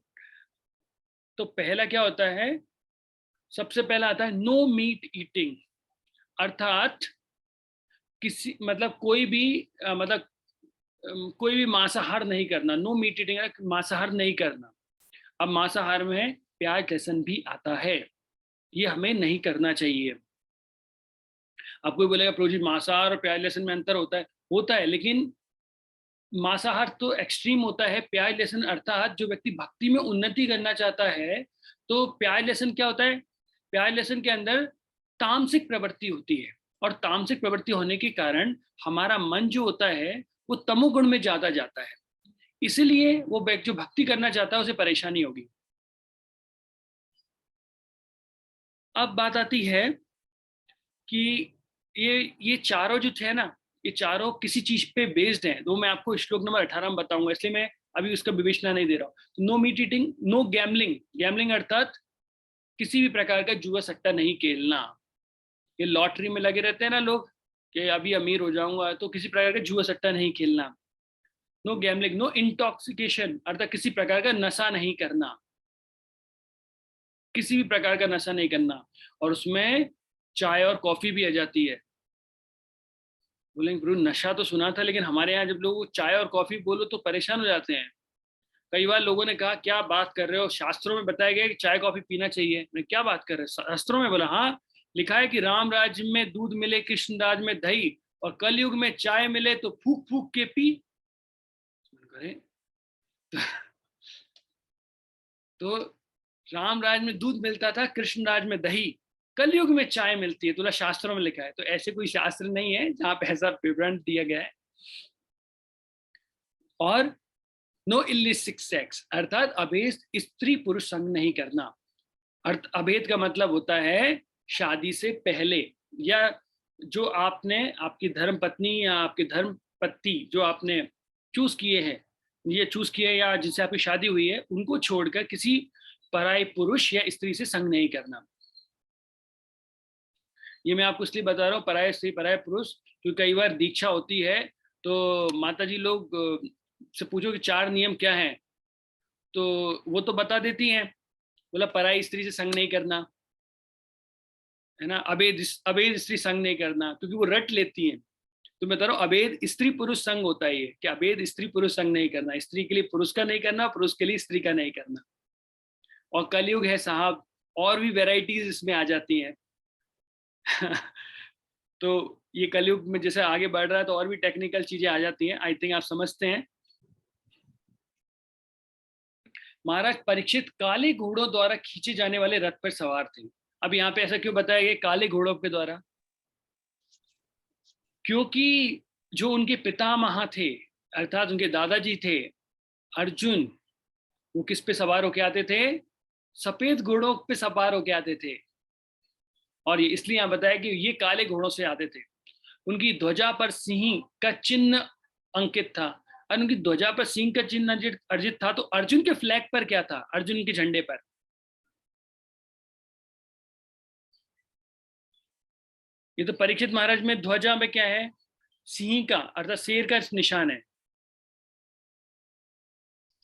तो पहला क्या होता है? सबसे पहला आता है नो मीट ईटिंग, अर्थात किसी मतलब कोई भी मतलब कोई भी मांसाहार नहीं करना। नो मीट ईटिंग, मांसाहार नहीं करना। अब मांसाहार में प्याज लहसुन भी आता है, ये हमें नहीं करना चाहिए। अब कोई बोलेगा प्रभु जी मांसाहार और प्याज लहसुन में अंतर होता है, लेकिन मांसाहार तो एक्सट्रीम होता है। प्याज लहसुन अर्थात जो व्यक्ति भक्ति में उन्नति करना चाहता है, तो प्याज लहसुन क्या होता है? प्याज लहसुन के अंदर तामसिक प्रवृत्ति होती है, और तामसिक प्रवृत्ति होने के कारण हमारा मन जो होता है वो तमोगुण में ज्यादा जाता है, इसलिए वो व्यक्ति जो भक्ति करना चाहता है उसे परेशानी होगी। अब बात आती है कि ये चारों जो थे ना, ये चारों किसी चीज पे बेस्ड हैं। तो मैं आपको श्लोक नंबर 18 में बताऊंगा, इसलिए मैं अभी उसका विवेचना नहीं दे रहा हूँ। No meat eating, no gambling. Gambling अर्थात किसी भी प्रकार का जुआ सट्टा नहीं खेलना। ये लॉटरी में लगे रहते हैं ना लोग कि अभी अमीर हो जाऊंगा, तो किसी प्रकार का जुआ सट्टा नहीं खेलना। नो गैम्बलिंग, नो इंटॉक्सिकेशन, अर्थात किसी प्रकार का नशा नहीं करना, किसी भी प्रकार का नशा नहीं करना। और उसमें चाय और कॉफी भी आ जाती है। बोलेंगे गुरु नशा तो सुना था, लेकिन हमारे यहाँ जब लोग चाय और कॉफी बोलो तो परेशान हो जाते हैं। कई बार लोगों ने कहा क्या बात कर रहे हो, शास्त्रों में बताया गया कि चाय कॉफी पीना चाहिए। मैं क्या बात कर रहे हो, शास्त्रों में? बोला हाँ, लिखा है कि राम राज्य में दूध मिले, कृष्ण राज में दही, और कलयुग में चाय मिले तो फूक फूक के पी। तो राम राज में दूध मिलता था, कृष्ण राज में दही, कलयुग में चाय मिलती है, तो शास्त्रों में लिखा है। तो ऐसे कोई शास्त्र नहीं है जहां पे ऐसा विवरण दिया गया है। और नो इलिसिट सेक्स, अर्थात अभेद स्त्री पुरुष संग नहीं करना। अर्थ अभेद का मतलब होता है शादी से पहले, या जो आपने आपकी धर्म पत्नी या आपके धर्म पति जो आपने चूज किए हैं, ये चूज किए या जिनसे आपकी शादी हुई है, उनको छोड़कर किसी पराये पुरुष या स्त्री से संग नहीं करना। ये मैं आपको इसलिए बता रहा हूँ पराये स्त्री पराये पुरुष, क्योंकि कई बार दीक्षा होती है तो माता जी लोग से पूछो कि 4 नियम क्या हैं, तो वो तो बता देती हैं। बोला पराई स्त्री से संग नहीं करना, है ना, अभेद स्त्री संग नहीं करना, क्योंकि वो रट लेती हैं। तो मैं बता रहा हूँ अभेद स्त्री पुरुष संग होता है, ये कि अभेद स्त्री पुरुष संग नहीं करना, स्त्री के लिए पुरुष का नहीं करना, पुरुष के लिए स्त्री का नहीं करना। और कलयुग है साहब, और भी वेराइटीज इसमें आ जाती हैं। तो ये कलयुग में जैसे आगे बढ़ रहा है तो और भी टेक्निकल चीजें आ जाती हैं, आई थिंक आप समझते हैं। महाराज परीक्षित काले घोड़ों द्वारा खींचे जाने वाले रथ पर सवार थे। अब यहाँ पे ऐसा क्यों बताया गया काले घोड़ों के द्वारा? क्योंकि जो उनके पितामह थे, अर्थात उनके दादाजी थे अर्जुन, वो किस पे सवार होके आते थे? सफेद घोड़ों पे सवार होके आते थे। और ये इसलिए यहाँ बताया कि ये काले घोड़ों से आते थे। उनकी ध्वजा पर सिंह का चिन्ह अंकित था, और उनकी ध्वजा पर सिंह का चिन्ह अर्जित था। तो अर्जुन के फ्लैग पर क्या था? अर्जुन के झंडे पर ये तो परीक्षित महाराज में ध्वजा में क्या है? सिंह का, अर्थात शेर का निशान है।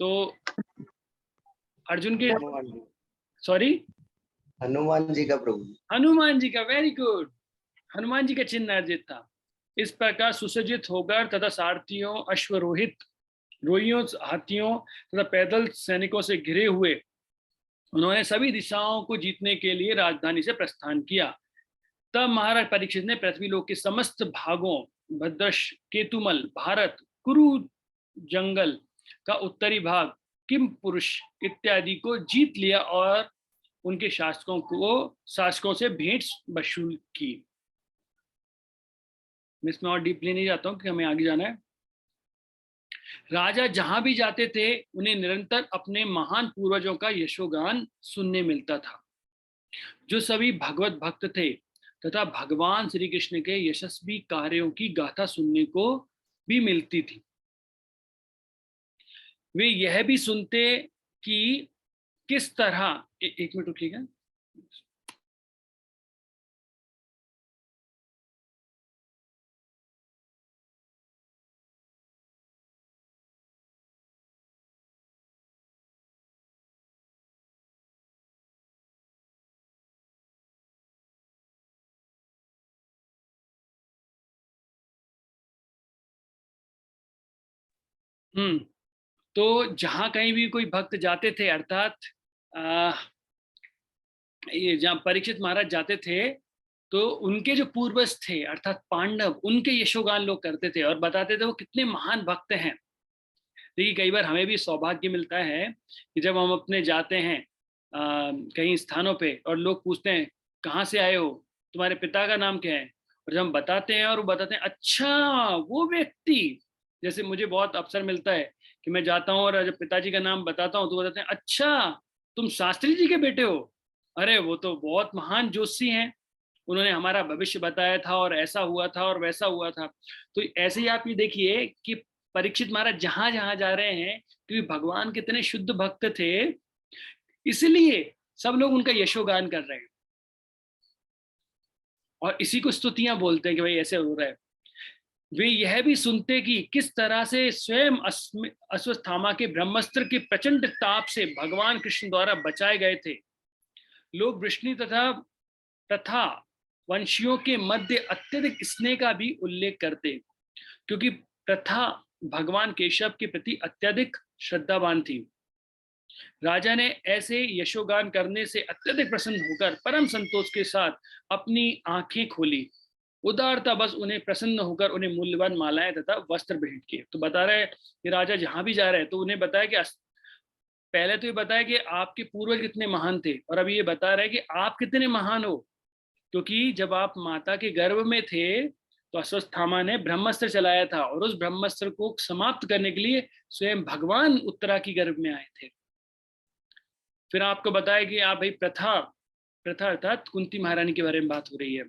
तो अर्जुन के, सॉरी, हनुमान जी का प्रभु जी। हनुमान जी का, वेरी गुड, हनुमान जी का चिन्ह अर्जित था। इस प्रकार सुसज्जित होकर तथा सारथियों, अश्वरोहित रोइयों, हाथियों तथा पैदल सैनिकों से घिरे हुए उन्होंने सभी दिशाओं को जीतने के लिए राजधानी से प्रस्थान किया। तब महाराज परीक्षित ने पृथ्वीलोक के समस्त भागों, भद्रश, केतुमल, भारत, कुरु जंगल का उत्तरी भाग, किम पुरुष इत्यादि को जीत लिया और उनके शासकों से भेंट वसूल की। मैं इसमें और डीपली नहीं जाता हूं कि हमें आगे जाना है। राजा जहां भी जाते थे उन्हें निरंतर अपने महान पूर्वजों का यशोगान सुनने मिलता था, जो सभी भगवत भक्त थे तथा भगवान श्री कृष्ण के यशस्वी कार्यों की गाथा सुनने को भी मिलती थी। वे यह भी सुनते कि किस तरह एक मिनट रुकिएगा। तो जहां कहीं भी कोई भक्त जाते थे, अर्थात ये जहां परीक्षित महाराज जाते थे, तो उनके जो पूर्वज थे अर्थात पांडव, उनके यशोगान लोग करते थे और बताते थे वो कितने महान भक्त हैं। देखिए कई बार हमें भी सौभाग्य मिलता है कि जब हम अपने जाते हैं कहीं स्थानों पे और लोग पूछते हैं कहाँ से आए हो, तुम्हारे पिता का नाम क्या है, और जब हम बताते हैं और वो बताते हैं अच्छा वो व्यक्ति, जैसे मुझे बहुत अवसर मिलता है कि मैं जाता हूँ और जब पिताजी का नाम बताता हूँ तो बताते हैं अच्छा तुम शास्त्री जी के बेटे हो, अरे वो तो बहुत महान जोशी हैं, उन्होंने हमारा भविष्य बताया था और ऐसा हुआ था और वैसा हुआ था। तो ऐसे ही आप ये देखिए कि परीक्षित महाराज जहां जहां जा रहे हैं क्योंकि भगवान कितने शुद्ध भक्त थे, इसलिए सब लोग उनका यशोगान कर रहे हैं और इसी को स्तुतियां बोलते हैं कि भाई ऐसे हो रहा है। वे यह भी सुनते कि किस तरह से स्वयं अश्वत्थामा के ब्रह्मास्त्र के प्रचंड ताप से भगवान कृष्ण द्वारा बचाए गए थे। लोग वृष्णि तथा वंशियों के मध्य अत्यधिक स्नेह का भी उल्लेख करते, क्योंकि प्रथा भगवान केशव के प्रति अत्यधिक श्रद्धावान थी। राजा ने ऐसे यशोगान करने से अत्यधिक प्रसन्न होकर परम संतोष के साथ अपनी आंखें खोली। उदारता बस उन्हें प्रसन्न होकर उन्हें मूल्यवान मालाएं तथा वस्त्र भेंट किए। तो बता रहे कि राजा जहां भी जा रहे हैं तो उन्हें बताया कि पहले तो ये बताया कि आपके पूर्वज कितने महान थे, और अभी ये बता रहे हैं कि आप कितने महान हो, क्योंकि जब आप माता के गर्भ में थे तो अश्वत्थामा ने ब्रह्मास्त्र चलाया था और उस ब्रह्मास्त्र को समाप्त करने के लिए स्वयं भगवान उत्तरा की गर्भ में आए थे। फिर आपको बताया कि आप भाई प्रथा अर्थात कुंती महारानी के बारे में बात हो रही है।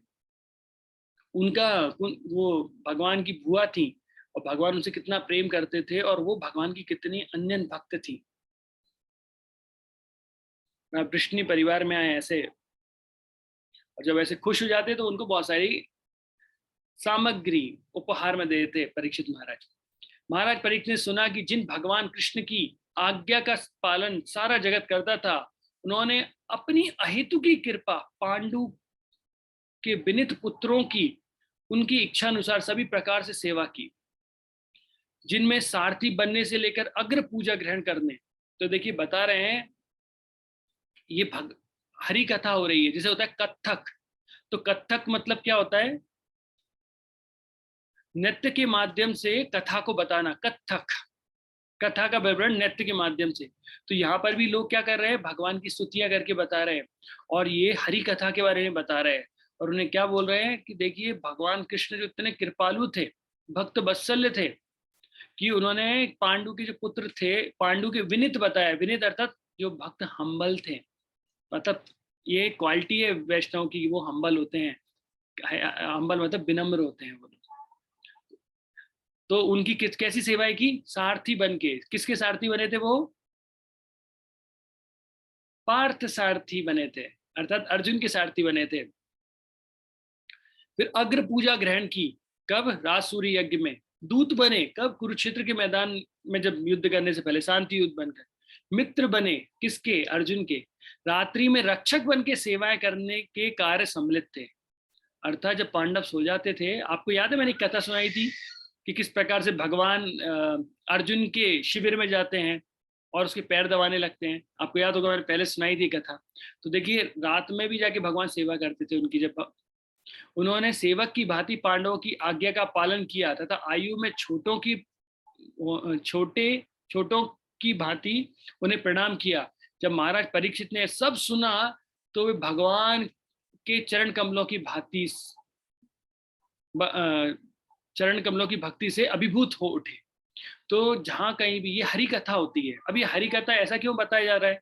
वो भगवान की बुआ थी और भगवान उनसे कितना प्रेम करते थे और वो भगवान की कितनी अनन्य भक्त थी। वृष्णि परिवार में आए ऐसे, और जब ऐसे खुश हो जाते तो उनको बहुत सारी सामग्री उपहार में देते परीक्षित महाराज। महाराज परीक्षित ने सुना कि जिन भगवान कृष्ण की आज्ञा का पालन सारा जगत करता था, उन्होंने अपनी अहेतु की कृपा पांडु के विनीत पुत्रों की उनकी इच्छा अनुसार सभी प्रकार से सेवा की, जिनमें सारथी बनने से लेकर अग्र पूजा ग्रहण करने। तो देखिए बता रहे हैं ये हरि कथा हो रही है, जैसे होता है कथक। तो कथक मतलब क्या होता है, नृत्य के माध्यम से कथा को बताना, कथक, कथा का विवरण नृत्य के माध्यम से। तो यहाँ पर भी लोग क्या कर रहे हैं, भगवान की स्तुतियां करके बता रहे हैं और ये हरि कथा के बारे में बता रहे हैं। और उन्हें क्या बोल रहे हैं कि देखिए भगवान कृष्ण जो इतने कृपालु थे, भक्त वत्सल्य थे, कि उन्होंने पांडु के जो पुत्र थे, पांडु के विनीत बताया। विनीत अर्थात जो भक्त हम्बल थे, मतलब ये क्वालिटी है वैष्णव की, वो हम्बल होते हैं। हम्बल मतलब विनम्र होते हैं वो लोग। तो उनकी कैसी सेवाएं की, सारथी बन के। किसके सारथी बने थे वो, पार्थ सारथी बने थे, अर्थात अर्जुन के सारथी बने थे। फिर अग्र पूजा ग्रहण की, कब, राजसूरी यज्ञ में। दूत बने, कब, कुरुक्षेत्र के मैदान में जब युद्ध करने से पहले शांति युद्ध बनकर। मित्र बने, किसके, अर्जुन के। रात्रि में रक्षक बन के सेवाएं करने के कार्य सम्मिलित थे। अर्थात जब पांडव सो जाते थे, आपको याद है मैंने एक कथा सुनाई थी कि किस प्रकार से भगवान अर्जुन के शिविर में जाते हैं और उसके पैर दबाने लगते हैं। आपको याद होगा, मैंने पहले सुनाई थी कथा। तो देखिए, रात में भी जाके भगवान सेवा करते थे उनकी। जब उन्होंने सेवक की भांति पांडवों की आज्ञा का पालन किया तथा आयु में छोटों की भांति उन्हें प्रणाम किया। जब महाराज परीक्षित ने सब सुना तो वे भगवान के चरण कमलों की भक्ति से अभिभूत हो उठे। तो जहां कहीं भी ये हरि कथा होती है, अब ये हरि कथा ऐसा क्यों बताया जा रहा है,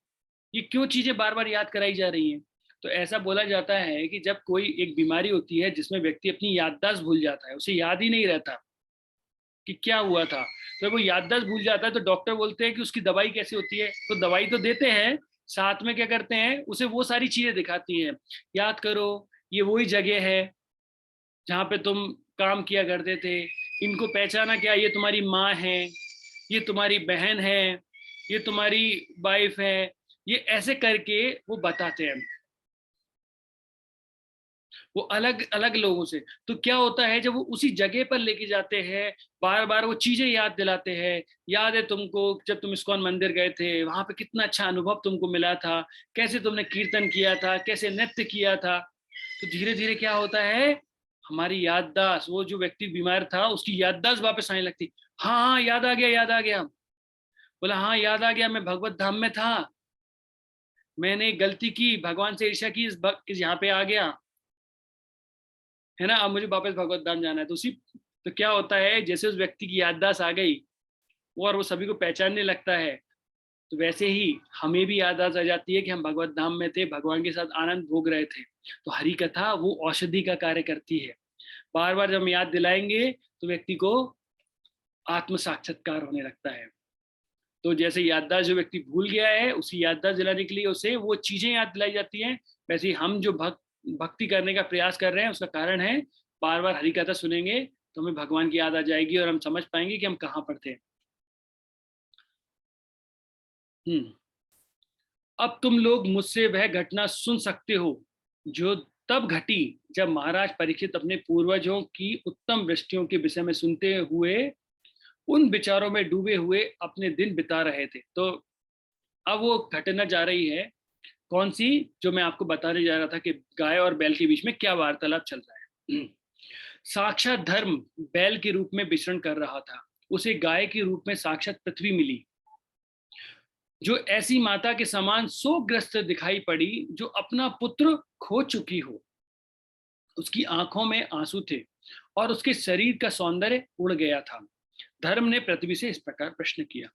ये क्यों चीजें बार बार याद कराई जा रही हैं? तो ऐसा बोला जाता है कि जब कोई एक बीमारी होती है जिसमें व्यक्ति अपनी याददाश्त भूल जाता है, उसे याद ही नहीं रहता कि क्या हुआ था, तो वो याददाश्त भूल जाता है, तो डॉक्टर बोलते हैं कि उसकी दवाई कैसे होती है। तो दवाई तो देते हैं, साथ में क्या करते हैं, उसे वो सारी चीजें दिखाती हैं। याद करो, ये वही जगह है जहाँ पे तुम काम किया करते थे, इनको पहचाना क्या, ये तुम्हारी माँ है, ये तुम्हारी बहन है, ये तुम्हारी वाइफ है, ये ऐसे करके वो बताते हैं वो अलग अलग लोगों से। तो क्या होता है, जब वो उसी जगह पर लेके जाते हैं, बार बार वो चीजें याद दिलाते हैं। याद है तुमको जब तुम इस्कॉन मंदिर गए थे, वहां पे कितना अच्छा अनुभव तुमको मिला था, कैसे तुमने कीर्तन किया था, कैसे नृत्य किया था। तो धीरे धीरे क्या होता है, हमारी याददाश्त, वो जो व्यक्ति बीमार था उसकी याददाश्त वापस आने लगती। हाँ हाँ, याद आ गया, याद आ गया। बोला हाँ याद आ गया, मैं भगवत धाम में था, मैंने गलती की, भगवान से ईर्ष्या की, इस यहाँ पे आ गया है ना, अब मुझे वापस भगवत धाम जाना है। तो क्या होता है, जैसे उस व्यक्ति की याददाश्त आ गई और वो सभी को पहचानने लगता है, तो वैसे ही हमें भी याददाश्त आ जाती है कि हम भगवत धाम में थे, भगवान के साथ आनंद भोग रहे थे। तो हरि कथा वो औषधि का कार्य करती है। बार बार जब हम याद दिलाएंगे तो व्यक्ति को आत्म साक्षात्कार होने लगता है। तो जैसे याददाश्त जो व्यक्ति भूल गया है, उसी याददाश्त दिलाने के लिए उसे वो चीजें याद दिलाई जाती हैं। वैसे ही हम जो भक्ति करने का प्रयास कर रहे हैं, उसका कारण है बार बार हरि कथा सुनेंगे तो हमें भगवान की याद आ जाएगी और हम समझ पाएंगे कि हम कहाँ पर थे। अब तुम लोग मुझसे वह घटना सुन सकते हो जो तब घटी जब महाराज परीक्षित अपने पूर्वजों की उत्तम वृष्टियों के विषय में सुनते हुए उन विचारों में डूबे हुए अपने दिन बिता रहे थे। तो अब वो घटना जा रही है, कौन सी, जो मैं आपको बताने जा रहा था कि गाय और बैल के बीच में क्या वार्तालाप चल रहा है। साक्षात धर्म बैल के रूप में विचरण कर रहा था, उसे गाय के रूप में साक्षात पृथ्वी मिली, जो ऐसी माता के समान शोकग्रस्त दिखाई पड़ी जो अपना पुत्र खो चुकी हो। उसकी आंखों में आंसू थे और उसके शरीर का सौंदर्य उड़ गया था। धर्म ने पृथ्वी से इस प्रकार प्रश्न किया।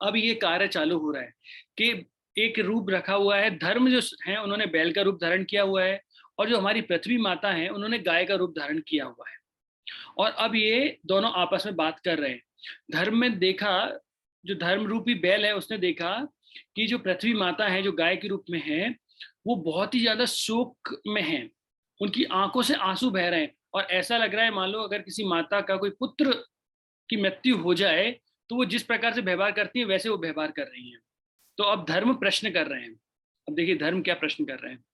अब ये कार्य चालू हो रहा है कि एक रूप रखा हुआ है, धर्म जो है उन्होंने बैल का रूप धारण किया हुआ है, और जो हमारी पृथ्वी माता है उन्होंने गाय का रूप धारण किया हुआ है। और अब ये दोनों आपस में बात कर रहे हैं। धर्म में देखा, जो धर्म रूपी बैल है उसने देखा कि जो पृथ्वी माता है जो गाय के रूप में है, वो बहुत ही ज्यादा शोक में है, उनकी आंखों से आंसू बह रहे हैं, और ऐसा लग रहा है मान लो अगर किसी माता का कोई पुत्र की मृत्यु हो जाए तो वो जिस प्रकार से व्यवहार करती है वैसे वो व्यवहार कर रही हैं। तो अब धर्म प्रश्न कर रहे हैं। अब देखिए धर्म क्या प्रश्न कर रहे हैं।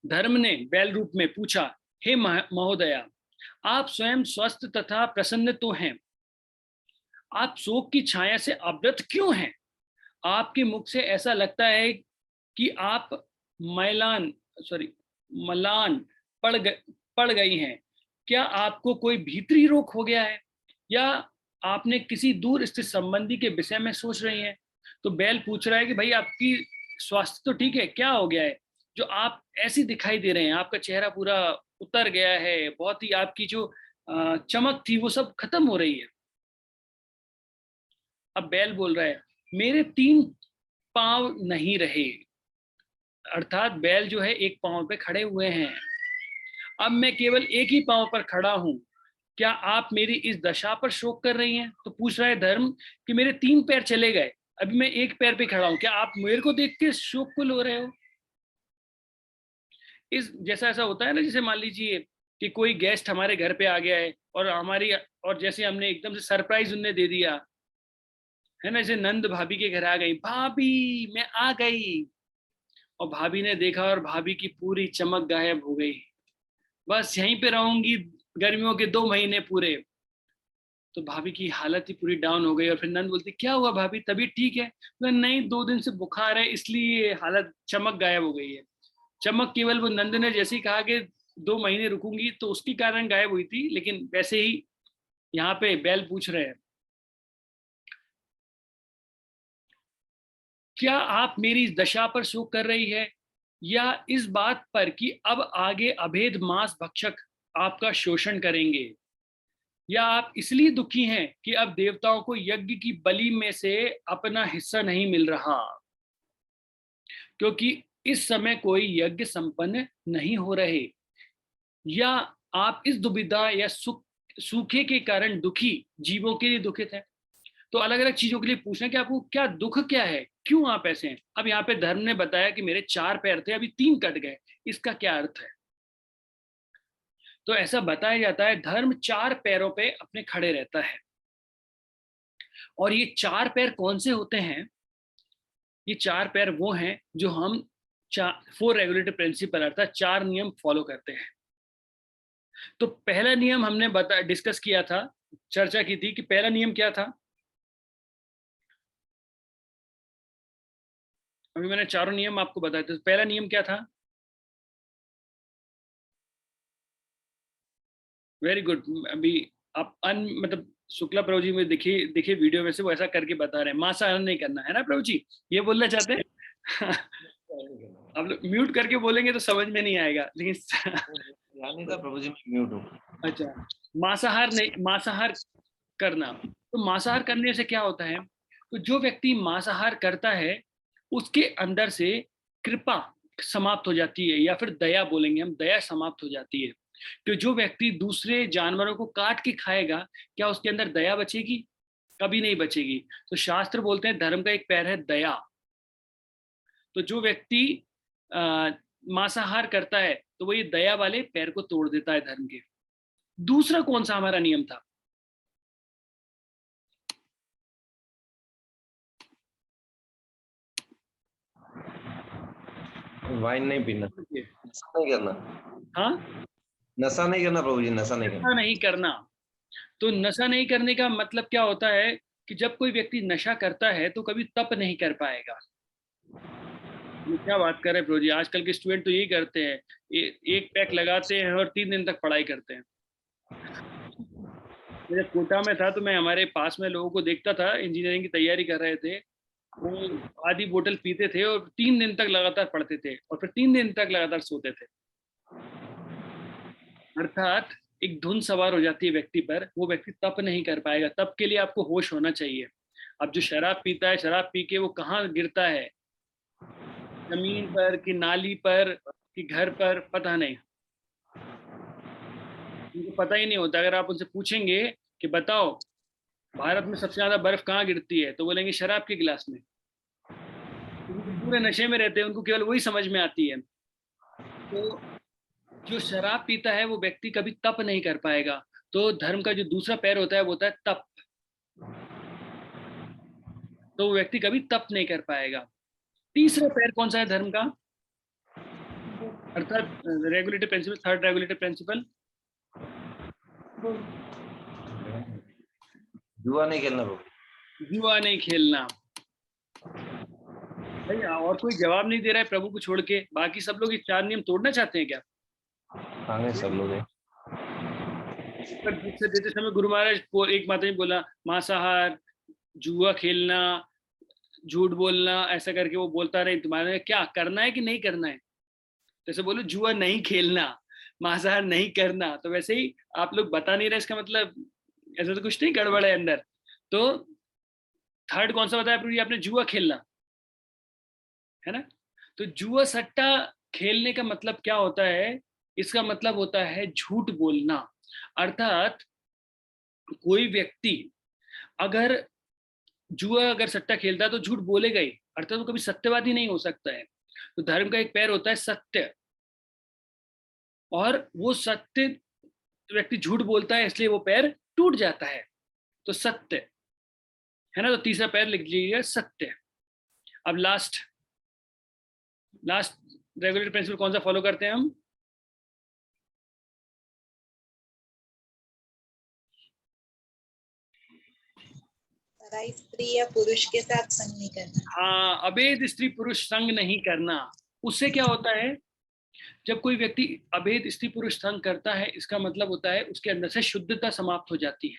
धर्म ने बैल रूप में पूछा, हे महोदया, आप स्वयं स्वस्थ तथा प्रसन्न तो हैं, आप शोक की छाया से आवृत क्यों हैं? आपके मुख से ऐसा लगता है कि आप मलान पड़ गई हैं। क्या आपको कोई भीतरी रोग हो गया है या आपने किसी दूर स्थित संबंधी के विषय में सोच रही हैं? तो बैल पूछ रहा है कि भाई आपकी स्वास्थ्य तो ठीक है, क्या हो गया है जो आप ऐसी दिखाई दे रहे हैं, आपका चेहरा पूरा उतर गया है, बहुत ही आपकी जो चमक थी वो सब खत्म हो रही है। अब बैल बोल रहा है, मेरे 3 पांव नहीं रहे, अर्थात बैल जो है एक पांव पे खड़े हुए हैं, अब मैं केवल एक ही पांव पर खड़ा हूं, क्या आप मेरी इस दशा पर शोक कर रही हैं? तो पूछ रहा है धर्म कि मेरे 3 पैर चले गए, अभी मैं एक पैर पे खड़ा हूं, क्या आप मेरे को देख के शोक को लो रहे हो? इस जैसा ऐसा होता है ना, जैसे मान लीजिए कि कोई गेस्ट हमारे घर पे आ गया है और जैसे हमने एकदम से सरप्राइज उन्हें दे दिया है ना। जैसे नंद भाभी के घर आ गई, भाभी मैं आ गई, और भाभी ने देखा और भाभी की पूरी चमक गायब हो गई, बस यहीं पे रहूंगी गर्मियों के 2 महीने पूरे। तो भाभी की हालत ही पूरी डाउन हो गई। और फिर नंद बोलती, क्या हुआ भाभी, तबीयत ठीक है? बोला, नहीं 2 दिन से बुखार है, इसलिए हालत चमक गायब हो गई है। चमक केवल वो नंद ने जैसे ही कहा कि 2 महीने रुकूंगी तो उसके कारण गायब हुई थी, लेकिन वैसे ही यहाँ पे बैल पूछ रहे हैं, क्या आप मेरी इस दशा पर शोक कर रही है, या इस बात पर कि अब आगे अभेद मांस भक्षक आपका शोषण करेंगे, या आप इसलिए दुखी हैं कि अब देवताओं को यज्ञ की बलि में से अपना हिस्सा नहीं मिल रहा, क्योंकि इस समय कोई यज्ञ संपन्न नहीं हो रहे, या आप इस दुविधा या सूखे के कारण दुखी जीवों के लिए दुखित है। तो अलग अलग चीजों के लिए पूछना कि आपको क्या दुख क्या है, क्यों आप ऐसे हैं। अब यहाँ पे धर्म ने बताया कि मेरे 4 पैर थे, अभी 3 कट गए, इसका क्या अर्थ है? तो ऐसा बताया जाता है धर्म 4 पैरों पे अपने खड़े रहता है। और ये 4 पैर कौन से होते हैं? ये 4 पैर वो हैं जो हम 4 रेगुलेटरी प्रिंसिपल अर्थात 4 नियम फॉलो करते हैं। तो पहला नियम हमने डिस्कस किया था, चर्चा की थी कि पहला नियम क्या था। अभी मैंने 4 नियम आपको बताए थे। पहला नियम क्या था? Very good. अभी आप मतलब शुक्ला प्रभु जी में देखिए वीडियो में से वो ऐसा करके बता रहे हैं, मांसाहार नहीं करना है ना प्रभु जी, ये बोलना चाहते हैं? आप लोग म्यूट करके बोलेंगे तो समझ में नहीं आएगा, लेकिन प्रभु जी मैं म्यूट हूँ। अच्छा, मांसाहार नहीं, मांसाहार करना। तो मांसाहार करने से क्या होता है? तो जो व्यक्ति मांसाहार करता है उसके अंदर से कृपा समाप्त हो जाती है, या फिर दया बोलेंगे हम, दया समाप्त हो जाती है। तो जो व्यक्ति दूसरे जानवरों को काट के खाएगा, क्या उसके अंदर दया बचेगी? कभी नहीं बचेगी। तो शास्त्र बोलते हैं धर्म का एक पैर है दया। तो जो व्यक्ति मांसाहार करता है तो वो ये दया वाले पैर को तोड़ देता है धर्म के। दूसरा कौन सा हमारा नियम था? वाइन नहीं पीना, नशा नहीं करना। हाँ, नशा नहीं करना प्रभु जी, नशा नहीं करना। नशा नहीं करना। तो नशा नहीं करने का मतलब क्या होता है कि जब कोई व्यक्ति नशा करता है तो कभी तप नहीं कर पाएगा। ये क्या बात कर रहे हैं प्रभु जी, आजकल के स्टूडेंट तो यही करते हैं, एक पैक लगाते हैं और 3 दिन तक पढ़ाई करते हैं। मेरे कोटा में था तो मैं हमारे पास में लोगों को देखता था, इंजीनियरिंग की तैयारी कर रहे थे, वो आधी बोतल पीते थे और 3 दिन तक लगातार पढ़ते थे और फिर 3 दिन तक लगातार सोते थे। अर्थात एक धुन सवार हो जाती है व्यक्ति पर, वो व्यक्ति तप नहीं कर पाएगा। तप के लिए आपको होश होना चाहिए। अब जो शराब पीता है, शराब पी के वो कहाँ गिरता है, जमीन पर कि नाली पर कि घर पर, पता नहीं, उनको पता ही नहीं होता। अगर आप उनसे पूछेंगे कि बताओ भारत में सबसे ज्यादा बर्फ कहाँ गिरती है, तो बोलेंगे शराब के गिलास में। पूरे नशे में रहते हैं, उनको केवल वही समझ में आती है। तो जो शराब पीता है वो व्यक्ति कभी तप नहीं कर पाएगा। तो धर्म का जो दूसरा पैर होता है वो होता है तप। तो वो व्यक्ति कभी तप नहीं कर पाएगा। तीसरा पैर कौन सा है धर्म का? अर्थात regulatory principle, third regulatory principle, जुआ नहीं खेलना प्रभु, जुआ नहीं खेलना। भैया और कोई जवाब नहीं दे रहा है प्रभु को छोड़ के, बाकी सब लोग ये 4 नियम तोड़ना चाहते हैं क्या? हाँ सब लोग हैं। पर दीक्षा देते समय गुरु महाराज को एक माता ने बोला मांसाहार, जुआ खेलना, झूठ बोलना, ऐसा करके वो बोलता रहे, तुम्हारे क्या करना है कि नहीं करना है। जैसे बोलो जुआ नहीं खेलना, मांसाहार नहीं करना, तो वैसे ही आप लोग बता नहीं रहे, इसका मतलब ऐसा तो कुछ नहीं गड़बड़ है अंदर। तो थर्ड कौन सा बताया प्रभु जी आपने? जुआ खेलना, है ना। तो जुआ सट्टा खेलने का मतलब क्या होता है? इसका मतलब होता है झूठ बोलना। अर्थात कोई व्यक्ति अगर जुआ अगर सट्टा खेलता है तो झूठ बोलेगा ही, अर्थात वो कभी सत्यवादी नहीं हो सकता है। तो धर्म का एक पैर होता है सत्य, और वो सत्य व्यक्ति झूठ बोलता है इसलिए वो पैर टूट जाता है। तो सत्य, है ना। तो तीसरा पैर लिख लीजिएगा सत्य। अब लास्ट रेगुलेटरी प्रिंसिपल कौन सा फॉलो करते हैं हम? स्त्री या पुरुष के साथ संग नहीं करना। हाँ, अभेद स्त्री पुरुष संग नहीं करना। उससे क्या होता है, जब कोई व्यक्ति अभेद स्त्री पुरुष संग करता है, इसका मतलब होता है उसके अंदर से शुद्धता समाप्त हो जाती है।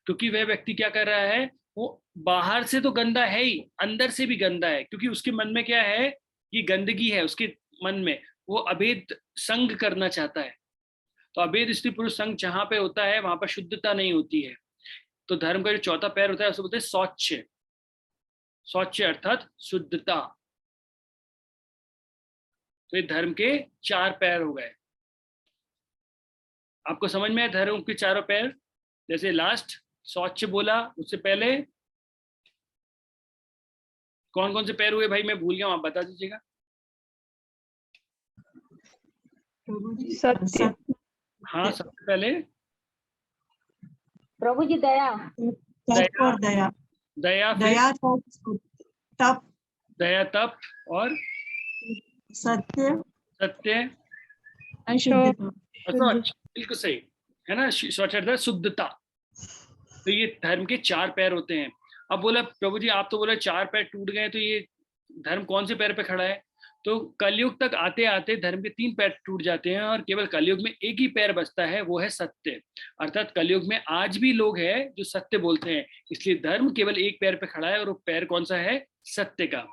क्योंकि वह व्यक्ति क्या कर रहा है, वो बाहर से तो गंदा है ही, अंदर से भी गंदा है। क्योंकि उसके मन में क्या है, ये गंदगी है उसके मन में, वो अभेद संग करना चाहता है। तो अभेद स्त्री पुरुष संग जहां पे होता है वहां पर शुद्धता नहीं होती है। तो धर्म का जो चौथा पैर होता है उसको बोलते हैं शौच। शौच अर्थात शुद्धता। तो ये धर्म के 4 पैर हो गए। आपको समझ में आया धर्म के चारों पैर? जैसे लास्ट शौच बोला, उससे पहले कौन कौन से पैर हुए भाई, मैं भूल गया हूं, आप बता दीजिएगा। सत्य। हाँ, सबसे पहले प्रभु जी दया। तप और दया। दया, फिर दया तप। दया तप, और सत्य। सत्य, अशुद्धता। बिल्कुल सही है ना। शौच अर्थात शुद्धता। तो ये धर्म के 4 पैर होते हैं। अब बोला प्रभु जी आप तो बोला 4 पैर टूट गए, तो ये धर्म कौन से पैर पे खड़ा है? तो कलयुग तक आते आते धर्म के 3 पैर टूट जाते हैं और केवल कलयुग में एक ही पैर बचता है, वो है सत्य। अर्थात कलयुग में आज भी लोग हैं जो सत्य बोलते हैं, इसलिए धर्म केवल एक पैर पे खड़ा है, और वो पैर कौन सा है? सत्य का।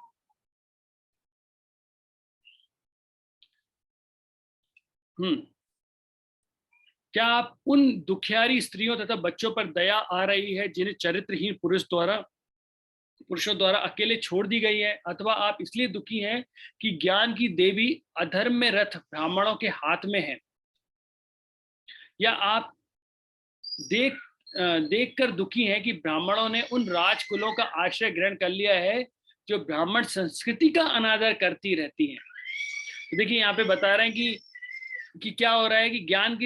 क्या आप उन दुखियारी स्त्रियों तथा बच्चों पर दया आ रही है जिन्हें चरित्रहीन पुरुषों द्वारा अकेले छोड़ दी गई है? अथवा आप इसलिए दुखी हैं कि ज्ञान की देवी अधर्म में रथ ब्राह्मणों के हाथ में है? या आप देख कर दुखी हैं कि ब्राह्मणों ने उन राजकुलों का आश्रय ग्रहण कर लिया है जो ब्राह्मण संस्कृति का अनादर करती रहती हैं? तो देखिए यहाँ पे बता रहे हैं कि क्या हो रहा है कि ज्ञान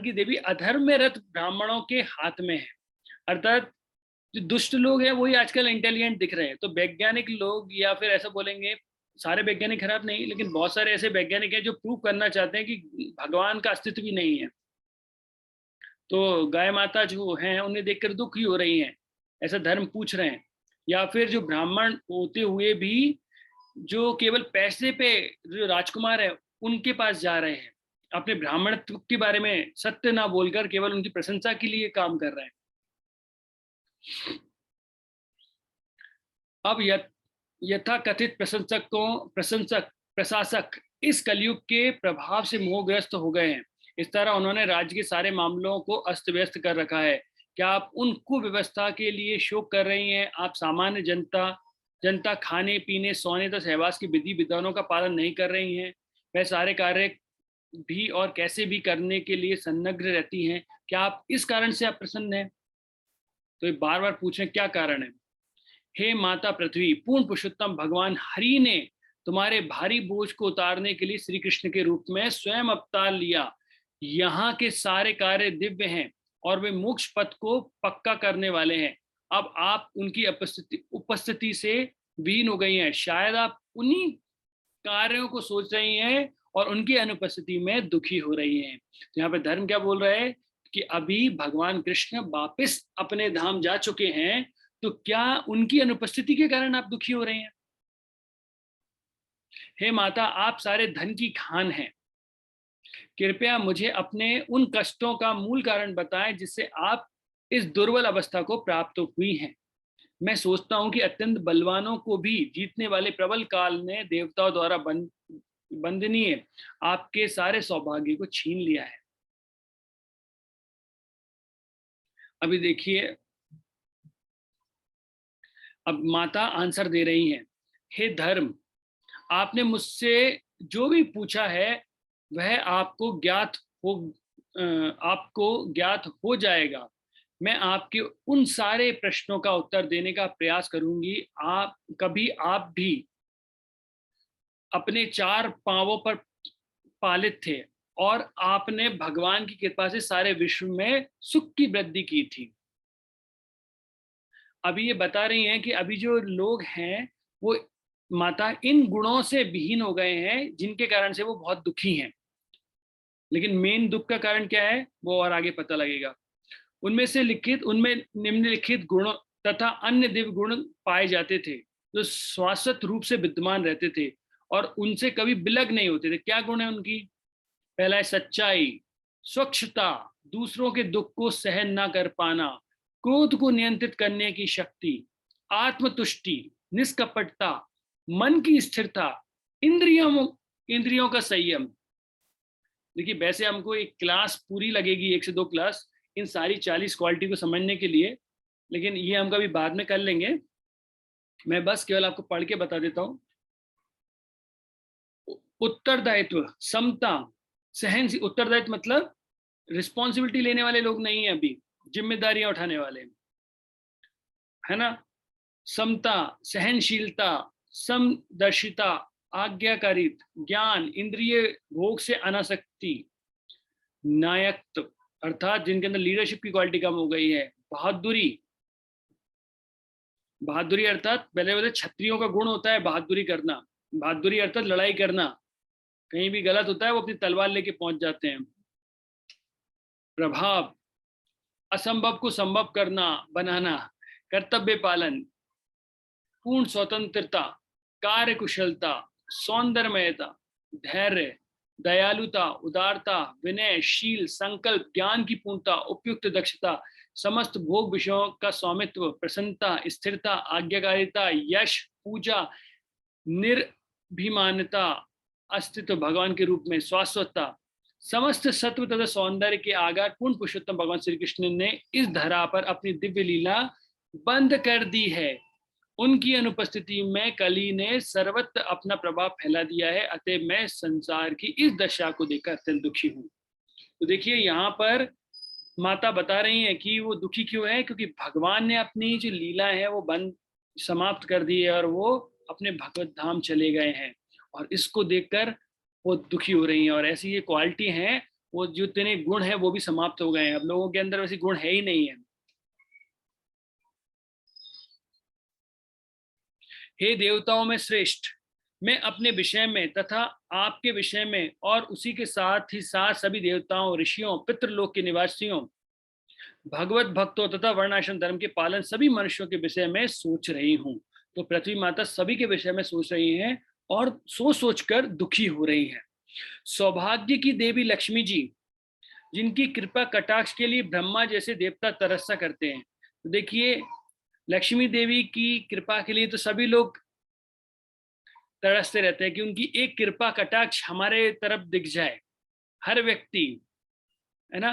की देवी अधर्म में रथ ब्राह्मणों के हाथ में है। अर्थात जो दुष्ट लोग हैं वही आजकल इंटेलिजेंट दिख रहे हैं। तो वैज्ञानिक लोग, या फिर ऐसा बोलेंगे, सारे वैज्ञानिक खराब नहीं, लेकिन बहुत सारे ऐसे वैज्ञानिक हैं जो प्रूव करना चाहते हैं कि भगवान का अस्तित्व भी नहीं है। तो गाय माता जो हैं उन्हें देखकर दुखी हो रही हैं, ऐसा धर्म पूछ रहे हैं। या फिर जो ब्राह्मण होते हुए भी जो केवल पैसे पे जो राजकुमार है उनके पास जा रहे हैं, अपने ब्राह्मणत्व के बारे में सत्य ना बोलकर केवल उनकी प्रशंसा के लिए काम कर रहे हैं। अब यथा कथित प्रशासक इस कलयुग के प्रभाव से मोहग्रस्त हो गए हैं। इस तरह उन्होंने राज्य के सारे मामलों को अस्त व्यस्त कर रखा है। क्या आप उन कुव्यवस्था के लिए शोक कर रही हैं? आप सामान्य जनता खाने पीने सोने तथा सहवास की विधि विधानों का पालन नहीं कर रही हैं? वह सारे कार्य भी और कैसे भी करने के लिए संलग्न रहती हैं। क्या आप इस कारण से अप्रसन्न हैं? तो ये बार बार पूछें क्या कारण है। हे माता पृथ्वी, पूर्ण पुरुषोत्तम भगवान हरि ने तुम्हारे भारी बोझ को उतारने के लिए श्री कृष्ण के रूप में स्वयं अवतार लिया। यहाँ के सारे कार्य दिव्य हैं और वे मोक्ष पथ को पक्का करने वाले हैं। अब आप उनकी उपस्थिति से विहीन हो गई हैं। शायद आप उन्हीं कार्यों को सोच रही हैं और उनकी अनुपस्थिति में दुखी हो रही हैं। तो यहाँ पे धर्म क्या बोल रहा है कि अभी भगवान कृष्ण वापस अपने धाम जा चुके हैं, तो क्या उनकी अनुपस्थिति के कारण आप दुखी हो रहे हैं? हे माता, आप सारे धन की खान हैं। कृपया मुझे अपने उन कष्टों का मूल कारण बताएं जिससे आप इस दुर्बल अवस्था को प्राप्त हुई हैं। मैं सोचता हूं कि अत्यंत बलवानों को भी जीतने वाले प्रबल काल ने देवताओं द्वारा बंदनीय आपके सारे सौभाग्य को छीन लिया है। अभी देखिए, अब माता आंसर दे रही हैं। हे धर्म, आपने मुझसे जो भी पूछा है वह आपको ज्ञात हो जाएगा। मैं आपके उन सारे प्रश्नों का उत्तर देने का प्रयास करूंगी। आप भी अपने 4 पांवों पर पालित थे और आपने भगवान की कृपा से सारे विश्व में सुख की वृद्धि की थी। अभी ये बता रही हैं कि अभी जो लोग हैं वो माता इन गुणों से विहीन हो गए हैं, जिनके कारण से वो बहुत दुखी हैं। लेकिन मेन दुख का कारण क्या है वो और आगे पता लगेगा। उनमें निम्नलिखित गुण तथा अन्य दिव्य गुण पाए जाते थे जो शाश्वत रूप से विद्यमान रहते थे और उनसे कभी विलग नहीं होते थे। क्या गुण है उनकी? पहला है सच्चाई, स्वच्छता, दूसरों के दुख को सहन ना कर पाना, क्रोध को नियंत्रित करने की शक्ति, आत्मतुष्टि, निष्कपटता, मन की स्थिरता, इंद्रियों का संयम। देखिए वैसे हमको एक क्लास पूरी लगेगी, 1 से 2 क्लास इन सारी 40 क्वालिटी को समझने के लिए, लेकिन ये हम कभी बाद में कर लेंगे। मैं बस केवल आपको पढ़ के बता देता हूँ। उत्तरदायित्व, समता, सहन। उत्तरदायित्व मतलब रिस्पॉन्सिबिलिटी लेने वाले लोग नहीं है, अभी जिम्मेदारियां उठाने वाले, है ना। समता, सहनशीलता, समदर्शिता, आज्ञाकारिता, ज्ञान, इंद्रिय भोग से अनासक्ति, नायकत्व अर्थात जिनके अंदर लीडरशिप की क्वालिटी कम हो गई है, बहादुरी, बहादुरी अर्थात पहले क्षत्रियों का गुण होता है बहादुरी करना, बहादुरी अर्थात लड़ाई करना, कहीं भी गलत होता है वो अपनी तलवार लेके पहुंच जाते हैं। प्रभाव, असंभव को संभव करना बनाना, कर्तव्य पालन, पूर्ण स्वतंत्रता, कार्य कुशलता, सौंदर्यमयता, धैर्य, दयालुता, उदारता, विनय, शील, संकल्प, ज्ञान की पूर्णता, उपयुक्त दक्षता, समस्त भोग विषयों का स्वामित्व, प्रसन्नता, स्थिरता, आज्ञाकारिता, यश, पूजा, निर्भिमानता, अस्तित्व भगवान के रूप में, शाश्वतता, समस्त सत्व तथा सौंदर्य के आगार पूर्ण पुरुषोत्तम भगवान श्री कृष्ण ने इस धरा पर अपनी दिव्य लीला बंद कर दी है। उनकी अनुपस्थिति में कली ने सर्वत्र अपना प्रभाव फैला दिया है, अतः मैं संसार की इस दशा को देखकर अत्यंत दुखी हूँ। तो देखिए यहाँ पर माता बता रही हैं कि वो दुखी क्यों है, क्योंकि भगवान ने अपनी जो लीला है वो बंद समाप्त कर दी है और वो अपने भगवत धाम चले गए हैं, और इसको देखकर वो दुखी हो रही हैं। और ऐसी ये क्वालिटी है, वो जो इतने गुण है वो भी समाप्त हो गए हैं, अब लोगों के अंदर वैसे गुण है ही नहीं है। हे देवताओं में श्रेष्ठ, मैं अपने विषय में तथा आपके विषय में और उसी के साथ ही साथ सभी देवताओं, ऋषियों, पितृलोक के निवासियों, भगवत भक्तों तथा वर्णाश्रम धर्म के पालन सभी मनुष्यों के विषय में सोच रही हूँ। तो पृथ्वी माता सभी के विषय में सोच रही हैं और सोचकर दुखी हो रही हैं। सौभाग्य की देवी लक्ष्मी जी, जिनकी कृपा कटाक्ष के लिए ब्रह्मा जैसे देवता तरसा करते हैं। तो देखिए लक्ष्मी देवी की कृपा के लिए तो सभी लोग तरसते रहते हैं कि उनकी एक कृपा कटाक्ष हमारे तरफ दिख जाए, हर व्यक्ति, है ना।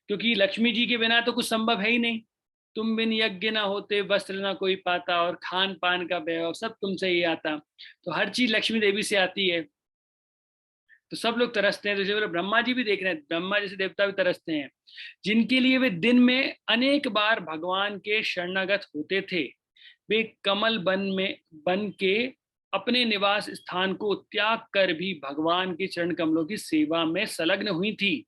क्योंकि लक्ष्मी जी के बिना तो कुछ संभव है ही नहीं। तुम बिन यज्ञ ना होते, वस्त्र ना कोई पाता, और खान पान का वैभव सब तुमसे ही आता। तो हर चीज लक्ष्मी देवी से आती है, तो सब लोग तरसते हैं। तो जैसे ब्रह्मा जी भी देख रहे हैं, ब्रह्मा जैसे देवता भी तरसते हैं, जिनके लिए वे दिन में अनेक बार भगवान के शरणागत होते थे। वे कमल बन के अपने निवास स्थान को त्याग कर भी भगवान के चरण कमलों की सेवा में संलग्न हुई थी।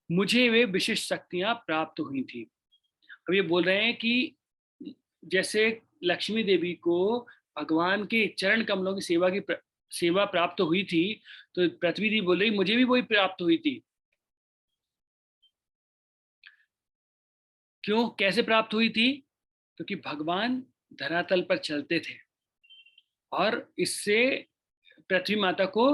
मुझे वे विशिष्ट शक्तियां प्राप्त हुई थी। अब ये बोल रहे हैं कि जैसे लक्ष्मी देवी को भगवान के चरण कमलों की सेवा प्राप्त हुई थी, तो पृथ्वी देवी बोल रही मुझे भी वही प्राप्त हुई थी। क्यों, कैसे प्राप्त हुई थी? क्योंकि भगवान धरातल पर चलते थे और इससे पृथ्वी माता को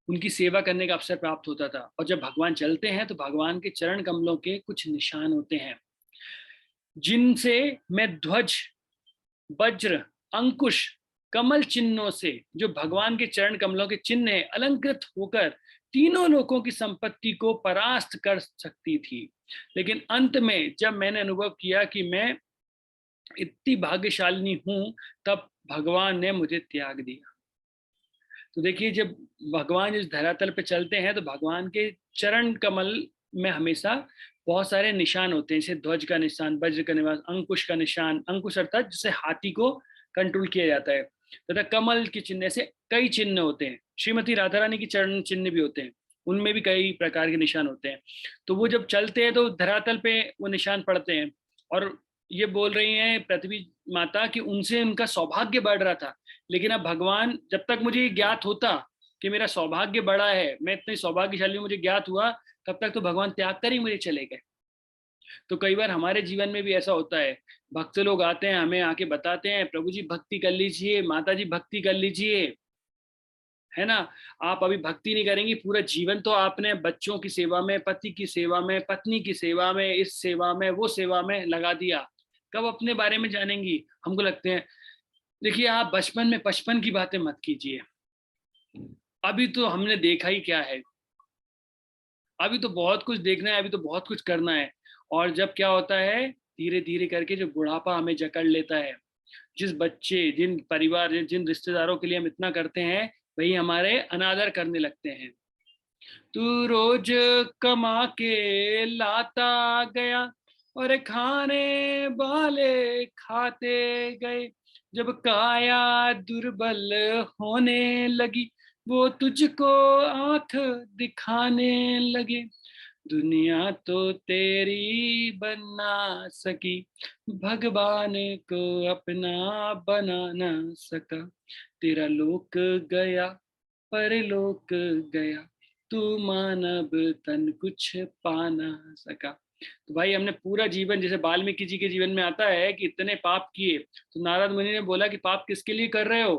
उनकी सेवा करने का अवसर प्राप्त होता था। और जब भगवान चलते हैं तो भगवान के चरण कमलों के कुछ निशान होते हैं, जिनसे मैं ध्वज, वज्र, अंकुश, कमल चिन्हों से, जो भगवान के चरण कमलों के चिन्ह है, अलंकृत होकर तीनों लोकों की संपत्ति को परास्त कर सकती थी। लेकिन अंत में जब मैंने अनुभव किया कि मैं इतनी भाग्यशालिनी हूं, तब भगवान ने मुझे त्याग दिया। तो देखिए जब भगवान इस धरातल पे चलते हैं तो भगवान के चरण कमल में हमेशा बहुत सारे निशान होते हैं, जैसे ध्वज का निशान, वज्र का निवास, अंकुश का निशान, अंकुश अर्थात जिससे हाथी को कंट्रोल किया जाता है, तथा कमल के चिन्ह से कई चिन्ह होते हैं। श्रीमती राधा रानी की चरण चिन्ह भी होते हैं, उनमें भी कई प्रकार के निशान होते हैं। तो वो जब चलते हैं तो धरातल पे वो निशान पड़ते हैं, और ये बोल रही हैं पृथ्वी माता कि उनसे उनका सौभाग्य बढ़ रहा था, लेकिन अब भगवान, जब तक मुझे ज्ञात होता कि मेरा सौभाग्य बड़ा है, मैं इतनी सौभाग्यशाली हूं, मुझे ज्ञात हुआ, तब तक तो भगवान त्याग कर ही मुझे चले गए। तो कई बार हमारे जीवन में भी ऐसा होता है, भक्त लोग आते हैं, हमें आके बताते हैं प्रभु जी भक्ति कर लीजिए, माता जी भक्ति कर लीजिए, है ना। आप अभी भक्ति नहीं करेंगी, पूरा जीवन तो आपने बच्चों की सेवा में, पति की सेवा में, पत्नी की सेवा में, इस सेवा में, वो सेवा में लगा दिया, कब अपने बारे में जानेंगी। हमको लगते हैं, देखिए आप बचपन में 55 की बातें मत कीजिए, अभी तो हमने देखा ही क्या है, अभी तो बहुत कुछ देखना है, अभी तो बहुत कुछ करना है। और जब क्या होता है, धीरे धीरे करके जो बुढ़ापा हमें जकड़ लेता है, जिस बच्चे, जिन परिवार, जिन रिश्तेदारों के लिए हम इतना करते हैं, वही हमारे अनादर करने लगते हैं। तू रोज कमा के लाता गया और खाने वाले खाते गए, जब काया दुर्बल होने लगी वो तुझको आंख दिखाने लगे, दुनिया तो तेरी बन ना सकी, भगवान को अपना बना ना सका, तेरा लोक गया परलोक गया, तू मानव तन कुछ पा ना सका। तो भाई हमने पूरा जीवन, जैसे वाल्मीकि जी के जीवन में आता है कि इतने पाप किए, तो नारद मुनि ने बोला कि पाप किसके लिए कर रहे हो,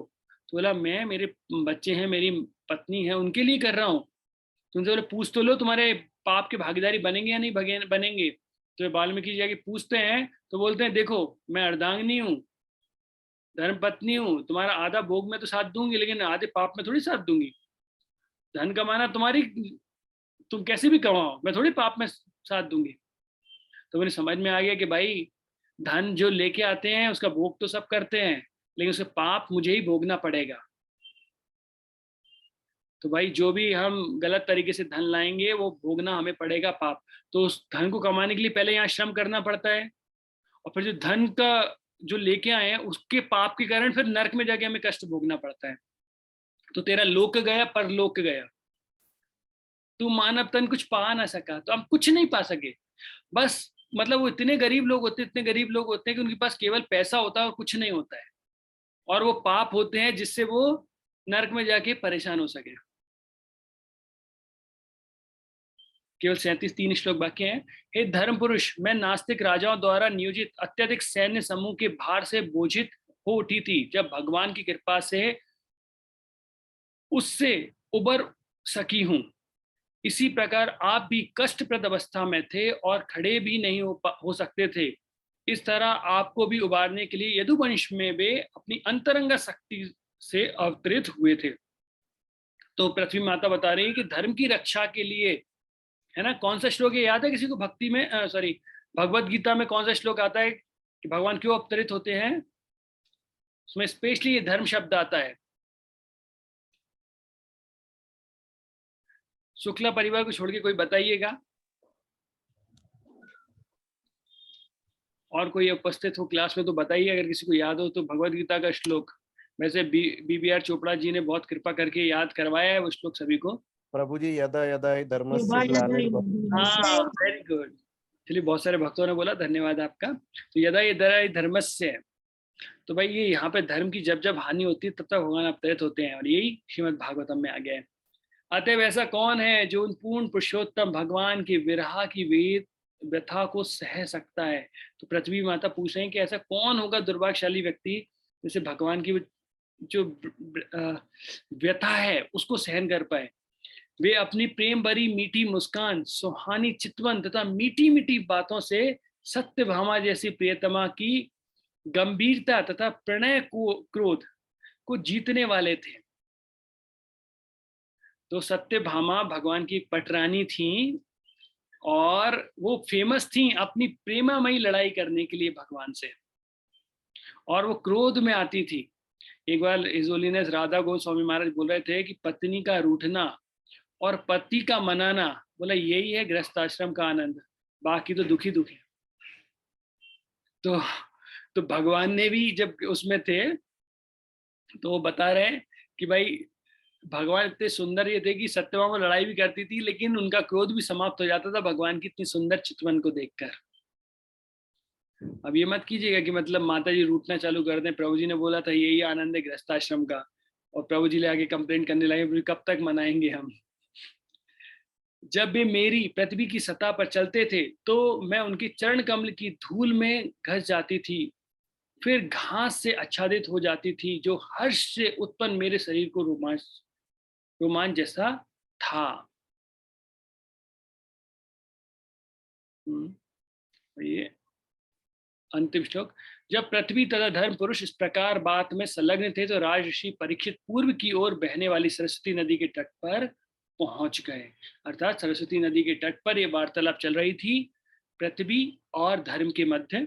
तो बोला मैं, मेरे बच्चे हैं, मेरी पत्नी है, उनके लिए कर रहा हूँ। तो उनसे बोले पूछ तो लो तुम्हारे पाप के भागीदारी बनेंगे या नहीं बनेंगे। तो वाल्मीकि जी जाके पूछते हैं, तो बोलते हैं देखो मैं अर्धांगिनी हूँ, धर्म पत्नी हूँ, तुम्हारा आधा भोग में तो साथ दूंगी, लेकिन आधे पाप में थोड़ी साथ दूंगी। धन कमाना तुम्हारी, तुम कैसे भी कमाओ, मैं थोड़ी पाप में साथ दूंगी। तो मुझे समझ में आ गया कि भाई धन जो लेके आते हैं उसका भोग तो सब करते हैं, लेकिन उसका पाप मुझे ही भोगना पड़ेगा। तो भाई जो भी हम गलत तरीके से धन लाएंगे वो भोगना हमें पड़ेगा पाप। तो उस धन को कमाने के लिए पहले यहाँ श्रम करना पड़ता है, और फिर जो धन का जो लेके आए हैं उसके पाप के कारण फिर नरक में जाके हमें कष्ट भोगना पड़ता है। तो तेरा लोक गया परलोक गया, तू मानव तन कुछ पा ना सका। तो हम कुछ नहीं पा सके, बस मतलब वो इतने गरीब लोग होते हैं, इतने गरीब लोग होते हैं कि उनके पास केवल पैसा होता है और कुछ नहीं होता है, और वो पाप होते हैं जिससे वो नरक में जाके परेशान हो सके। केवल 37 श्लोक बाकी हैं। हे धर्म पुरुष, मैं नास्तिक राजाओं द्वारा नियोजित अत्यधिक सैन्य समूह के भार से बोझित हो उठी थी, जब भगवान की कृपा से उससे उबर सकी हूं। इसी प्रकार आप भी कष्टप्रद अवस्था में थे और खड़े भी नहीं हो सकते थे। इस तरह आपको भी उबारने के लिए यदुवंश में वे अपनी अंतरंगा शक्ति से अवतरित हुए थे। तो पृथ्वी माता बता रही है कि धर्म की रक्षा के लिए, है ना, कौन सा श्लोक है याद है किसी को? भक्ति में सॉरी भगवत गीता में कौन सा श्लोक आता है कि भगवान क्यों अवतरित होते हैं? उसमें स्पेशली ये धर्म शब्द आता है। शुक्ला परिवार को छोड़ के कोई बताइएगा, और कोई उपस्थित हो क्लास में तो बताइए अगर किसी को याद हो तो। भगवत गीता का श्लोक वैसे BBR चोपड़ा जी ने बहुत कृपा करके याद करवाया है वो श्लोक सभी को। प्रभु जी यदा यदा हि धर्मस्य यदा यदा ग्लानिर्भवति। हाँ वेरी गुड, चलिए बहुत सारे भक्तों ने बोला, धन्यवाद आपका। तो यदा यदा हि धर्मस्य, तो भाई ये यहाँ पे धर्म की जब जब हानि होती है तब तक भगवान अवतरित होते हैं, और यही श्रीमद् भागवतम में आ गया है। अतएव ऐसा कौन है जो उन पूर्ण पुरुषोत्तम भगवान की विरह की वेद व्यथा को सह सकता है? तो पृथ्वी माता पूछ रहे हैं कि ऐसा कौन होगा दुर्भाग्यशाली व्यक्ति जैसे भगवान की जो व्यथा है उसको सहन कर पाए। वे अपनी प्रेम भरी मीठी मुस्कान, सुहानी चितवन तथा मीठी मीठी बातों से सत्यभामा जैसी प्रियतमा की गंभीरता तथा प्रणय को क्रोध को जीतने वाले थे। तो सत्यभामा भगवान की पटरानी थी, और वो फेमस थी अपनी प्रेमामयी लड़ाई करने के लिए भगवान से, और वो क्रोध में आती थी। एक बार हिज होलीनेस राधा गोस्वामी महाराज बोल रहे थे कि पत्नी का रूठना और पति का मनाना, बोला यही है गृहस्थ आश्रम का आनंद, बाकी तो दुखी दुखी। तो भगवान ने भी जब उसमें थे तो वो बता रहे हैं कि भाई भगवान इतने सुंदर ये थे कि सत्यभामा लड़ाई भी करती थी लेकिन उनका क्रोध भी समाप्त हो जाता था भगवान की इतनी सुंदर चितवन को देखकर। अब ये मत कीजिएगा कि मतलब माता जी रूठना चालू कर दें, प्रभु जी ने बोला था यही आनंद है गृहस्थाश्रम का, और प्रभु जी ले आके कंप्लेंट करने लगे कब तक मनाएंगे हम। जब वे मेरी पृथ्वी की सतह पर चलते थे तो मैं उनके चरण कमल की धूल में घस जाती थी, फिर घास से आच्छादित हो जाती थी, जो हर्ष से उत्पन्न मेरे शरीर को रोमांच जैसा था। ये अंतिम श्लोक। जब पृथ्वी तथा धर्म पुरुष इस प्रकार बात में संलग्न थे तो राजऋषि परीक्षित पूर्व की ओर बहने वाली सरस्वती नदी के तट पर पहुंच गए। अर्थात सरस्वती नदी के तट पर यह वार्तालाप चल रही थी पृथ्वी और धर्म के मध्य,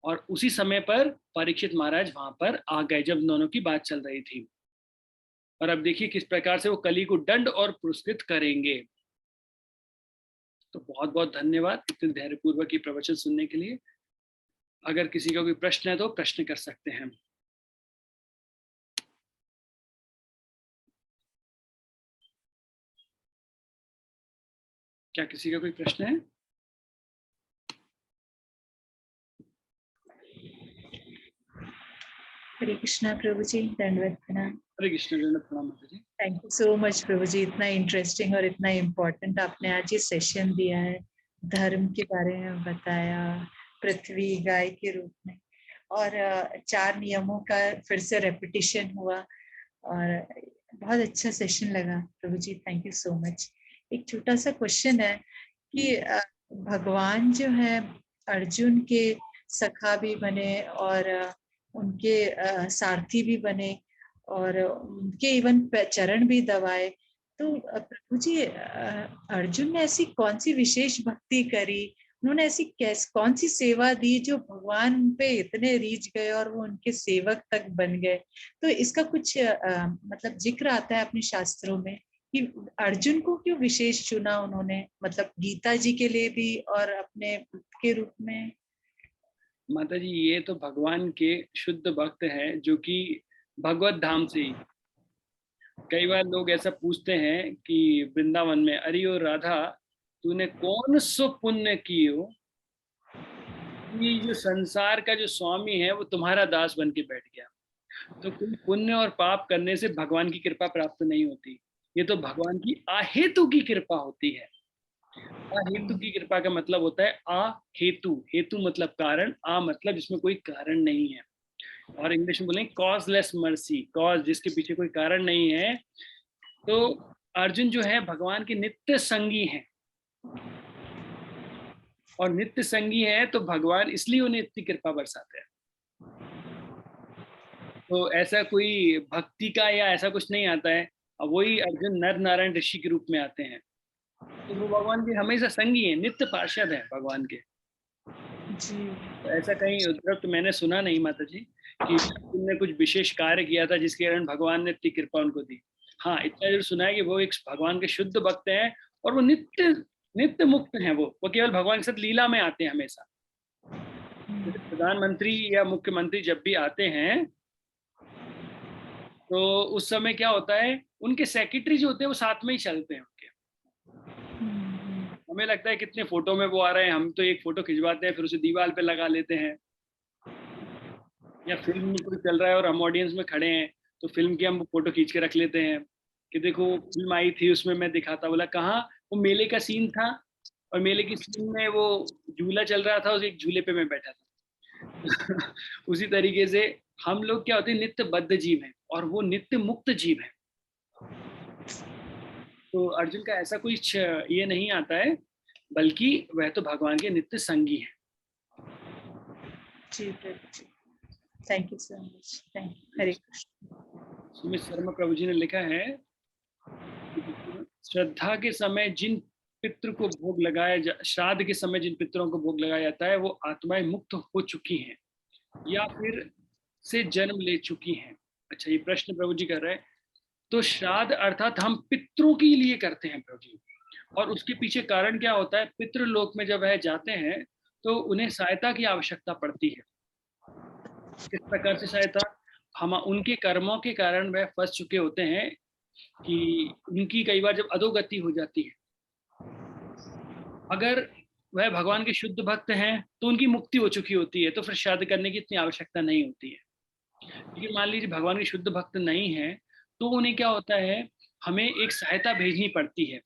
और उसी समय पर परीक्षित महाराज वहां पर आ गए जब दोनों की बात चल रही थी। और अब देखिए किस प्रकार से वो कली को दंड और पुरस्कृत करेंगे। तो बहुत बहुत धन्यवाद इतने धैर्यपूर्वक ये प्रवचन सुनने के लिए। अगर किसी का कोई प्रश्न है तो प्रश्न कर सकते हैं। क्या किसी का कोई प्रश्न है? हरे कृष्णा प्रभु जी, दंडवत प्रणाम। हरे कृष्ण, दंडवत प्रणाम माता जी। थैंक यू सो मच प्रभु जी, इतना इंटरेस्टिंग और इतना इम्पोर्टेंट आपने आज ये सेशन दिया है। धर्म के बारे में बताया, पृथ्वी गाय के रूप में, और 4 नियमों का फिर से रेपिटेशन हुआ, और बहुत अच्छा सेशन लगा प्रभु जी, थैंक यू सो मच। एक छोटा सा क्वेश्चन है कि भगवान जो है अर्जुन के सखा भी बने और उनके सारथी भी बने और उनके इवन चरण भी दबाए, तो प्रभु जी अर्जुन ने ऐसी कौन सी विशेष भक्ति करी, उन्होंने ऐसी कौन सी सेवा दी जो भगवान उन पे इतने रीझ गए और वो उनके सेवक तक बन गए? तो इसका कुछ मतलब जिक्र आता है अपने शास्त्रों में कि अर्जुन को क्यों विशेष चुना उन्होंने, मतलब गीता जी के लिए भी और अपने के रूप में? माता जी ये तो भगवान के शुद्ध भक्त हैं जो कि भगवत धाम से ही। कई बार लोग ऐसा पूछते हैं कि वृंदावन में, अरे ओ राधा तूने कौन सो पुण्य कियो कि जो संसार का जो स्वामी है वो तुम्हारा दास बन के बैठ गया। तो कोई पुण्य और पाप करने से भगवान की कृपा प्राप्त नहीं होती, ये तो भगवान की अहेतु की कृपा होती है। अहेतु की कृपा का मतलब होता है अहेतु, हेतु मतलब कारण, आ मतलब जिसमें कोई कारण नहीं है, और इंग्लिश में बोलेंगे कॉजलेस मर्सी, कॉज जिसके पीछे कोई कारण नहीं है। तो अर्जुन जो है भगवान के नित्य संगी हैं, और नित्य संगी है तो भगवान इसलिए उन्हें इतनी कृपा बरसाते हैं। तो ऐसा कोई भक्ति का या ऐसा कुछ नहीं आता है। अब वही अर्जुन नर नारायण ऋषि के रूप में आते हैं, तो वो भगवान के हमेशा संगी हैं, नित्य पार्षद हैं भगवान के जी। तो ऐसा कहीं उद्धृत मैंने सुना नहीं माता जी कि उन्होंने कुछ विशेष कार्य किया था जिसके कारण भगवान ने इतनी कृपा उनको दी। हाँ इतना जरूर सुना है कि वो एक भगवान के शुद्ध भक्त हैं और वो नित्य मुक्त हैं। वो केवल भगवान के साथ लीला में आते हैं हमेशा। प्रधानमंत्री या मुख्यमंत्री जब भी आते हैं तो उस समय क्या होता है, उनके सेक्रेटरी जो होते हैं वो साथ में ही चलते हैं उनके। हमें लगता है कितने फोटो में वो आ रहे हैं, हम तो एक फोटो खिंचवाते हैं फिर उसे दीवार पे लगा लेते हैं, या फिल्म में कोई चल रहा है और हम ऑडियंस में खड़े हैं तो फिल्म की हम फोटो खींच के रख लेते हैं कि देखो फिल्म आई थी उसमें मैं दिखाता। बोला कहाँ, वो मेले का सीन था और मेले की सीन में वो झूला चल रहा था, उस एक झूले पे मैं बैठा था। उसी तरीके से हम लोग क्या होते हैं, नित्य बद्ध जीव हैं और वो नित्य मुक्त जीव है। तो अर्जुन का ऐसा कोई ये नहीं आता है, बल्कि वह तो भगवान के नित्य संगी है। जी thank you so much, thank you. Hare Krishna. Sumit Sharma Prabhu ji ने लिखा है, श्रद्धा के समय जिन पितृ को भोग लगाया श्राद्ध के समय जिन पितरों को भोग लगाया जाता है वो आत्माएं मुक्त हो चुकी हैं या फिर से जन्म ले चुकी हैं। अच्छा ये प्रश्न प्रभु जी कर रहे हैं। तो श्राद्ध अर्थात हम पितरों के लिए करते हैं प्रभु जी, और उसके पीछे कारण क्या होता है, पितृलोक में जब वह जाते हैं तो उन्हें सहायता की आवश्यकता पड़ती है। किस प्रकार से सहायता, हम उनके कर्मों के कारण वह फंस चुके होते हैं कि उनकी कई बार जब अधोगति हो जाती है, अगर वह भगवान के शुद्ध भक्त हैं तो उनकी मुक्ति हो चुकी होती है, तो फिर श्राद्ध करने की इतनी आवश्यकता नहीं होती है। लेकिन मान लीजिए भगवान के शुद्ध भक्त नहीं है, तो उन्हें क्या होता है, हमें एक सहायता भेजनी पड़ती है,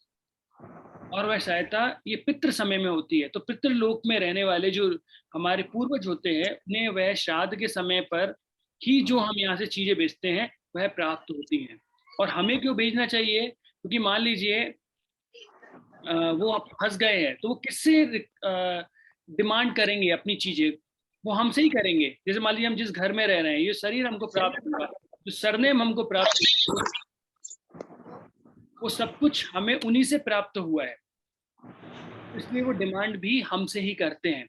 और वह सहायता ये पितृ समय में होती है। तो पितृलोक में रहने वाले जो हमारे पूर्वज होते हैं, उन्हें वह श्राद्ध के समय पर ही जो हम यहाँ से चीजें बेचते हैं वह प्राप्त होती हैं। और हमें क्यों भेजना चाहिए, क्योंकि मान लीजिए वो आप फंस गए हैं, तो वो किससे डिमांड करेंगे अपनी चीजें, वो हमसे ही करेंगे। जैसे मान लीजिए हम जिस घर में रह रहे हैं, ये शरीर हमको प्राप्त हुआ, जो सरनेम हमको प्राप्त हुआ, वो सब कुछ हमें उन्हीं से प्राप्त हुआ है, इसलिए वो डिमांड भी हमसे ही करते हैं।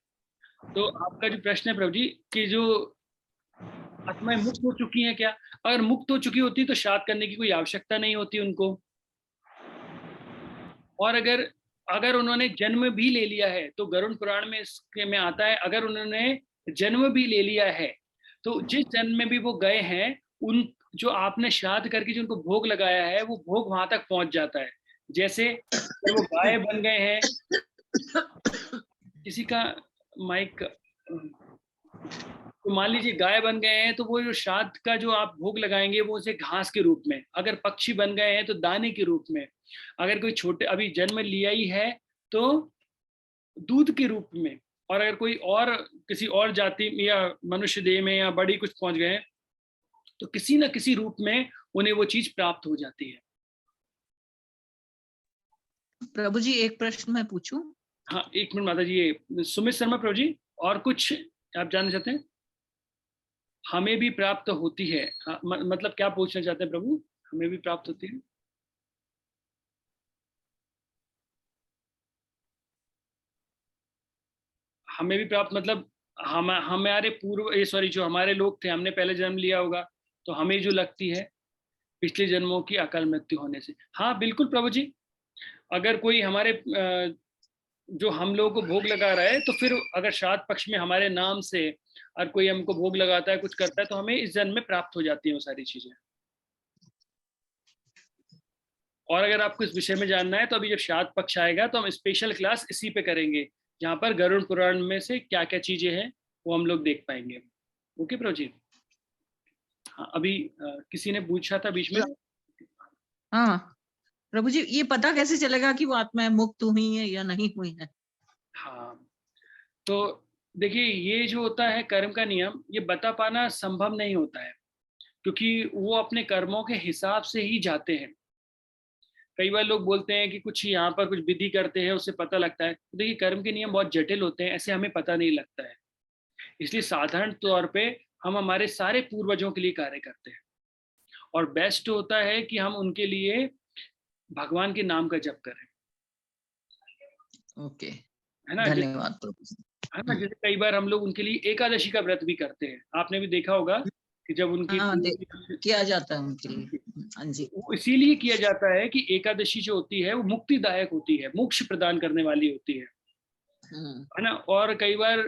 तो आपका जो प्रश्न है प्रभु जी कि जो आत्माएं मुक्त हो चुकी हैं क्या, अगर मुक्त हो चुकी होती तो श्राद्ध करने की कोई आवश्यकता नहीं होती उनको। और अगर उन्होंने जन्म भी ले लिया है, तो गरुड़ पुराण में इसके में आता है, अगर उन्होंने जन्म भी ले लिया है तो जिस जन्म में भी वो गए हैं, उन जो आपने श्राद्ध करके जो उनको भोग लगाया है, वो भोग वहां तक पहुंच जाता है। जैसे वो गाय बन गए हैं, किसी का माइक, तो मान लीजिए गाय बन गए हैं, तो वो जो श्राद्ध का जो आप भोग लगाएंगे वो उसे घास के रूप में, अगर पक्षी बन गए हैं तो दाने के रूप में, अगर कोई छोटे अभी जन्म लिया ही है तो दूध के रूप में, और अगर कोई और किसी और जाति में या मनुष्य देह में या बड़ी कुछ पहुंच गए तो किसी न किसी रूप में उन्हें वो चीज प्राप्त हो जाती है। प्रभु जी एक प्रश्न मैं पूछूं? हाँ एक मिनट माता जी, ये सुमित शर्मा प्रभु जी, और कुछ आप जानना चाहते हैं? हमें भी प्राप्त होती है, हाँ, मतलब क्या पूछना चाहते हैं प्रभु, हमें भी प्राप्त होती है? हमें भी प्राप्त मतलब हमारे पूर्व सॉरी जो हमारे लोग थे, हमने पहले जन्म लिया होगा तो हमें जो लगती है पिछले जन्मों की अकाल मृत्यु होने से। हाँ बिल्कुल प्रभु जी, अगर कोई हमारे जो हम लोगों को भोग लगा रहा है, तो फिर अगर श्राद्ध पक्ष में हमारे नाम से और कोई हमको भोग लगाता है, कुछ करता है, तो हमें इस जन्म में प्राप्त हो जाती है वो सारी चीजें। और अगर आपको इस विषय में जानना है तो अभी जब श्राद्ध पक्ष आएगा तो हम स्पेशल क्लास इसी पे करेंगे, जहाँ पर गरुड़ पुराण में से क्या क्या चीजें हैं वो हम लोग देख पाएंगे। ओके प्रभु जी। हाँ अभी किसी ने पूछा था बीच में। हाँ प्रभु जी, ये पता कैसे चलेगा कि वो आत्माएं मुक्त हुई है या नहीं हुई है? हाँ तो देखिए, ये जो होता है कर्म का नियम, ये बता पाना संभव नहीं होता है, क्योंकि वो अपने कर्मों के हिसाब से ही जाते हैं। कई बार लोग बोलते हैं कि कुछ यहाँ पर कुछ विधि करते हैं उससे पता लगता है, तो देखिए कर्म के नियम बहुत जटिल होते हैं, ऐसे हमें पता नहीं लगता है। इसलिए साधारण तौर पे हम हमारे सारे पूर्वजों के लिए कार्य करते हैं, और बेस्ट होता है कि हम उनके लिए भगवान के नाम का जप करें। ओके, है ना, धन्यवाद प्रभु जी। है ना। जैसे कई बार हम लोग उनके लिए एकादशी का व्रत भी करते हैं, आपने भी देखा होगा कि जब उनकी किया जाता है उनके लिए। हाँ जी, वो इसीलिए किया जाता है कि एकादशी जो होती है वो मुक्तिदायक होती है, मोक्ष प्रदान करने वाली होती है ना। और कई बार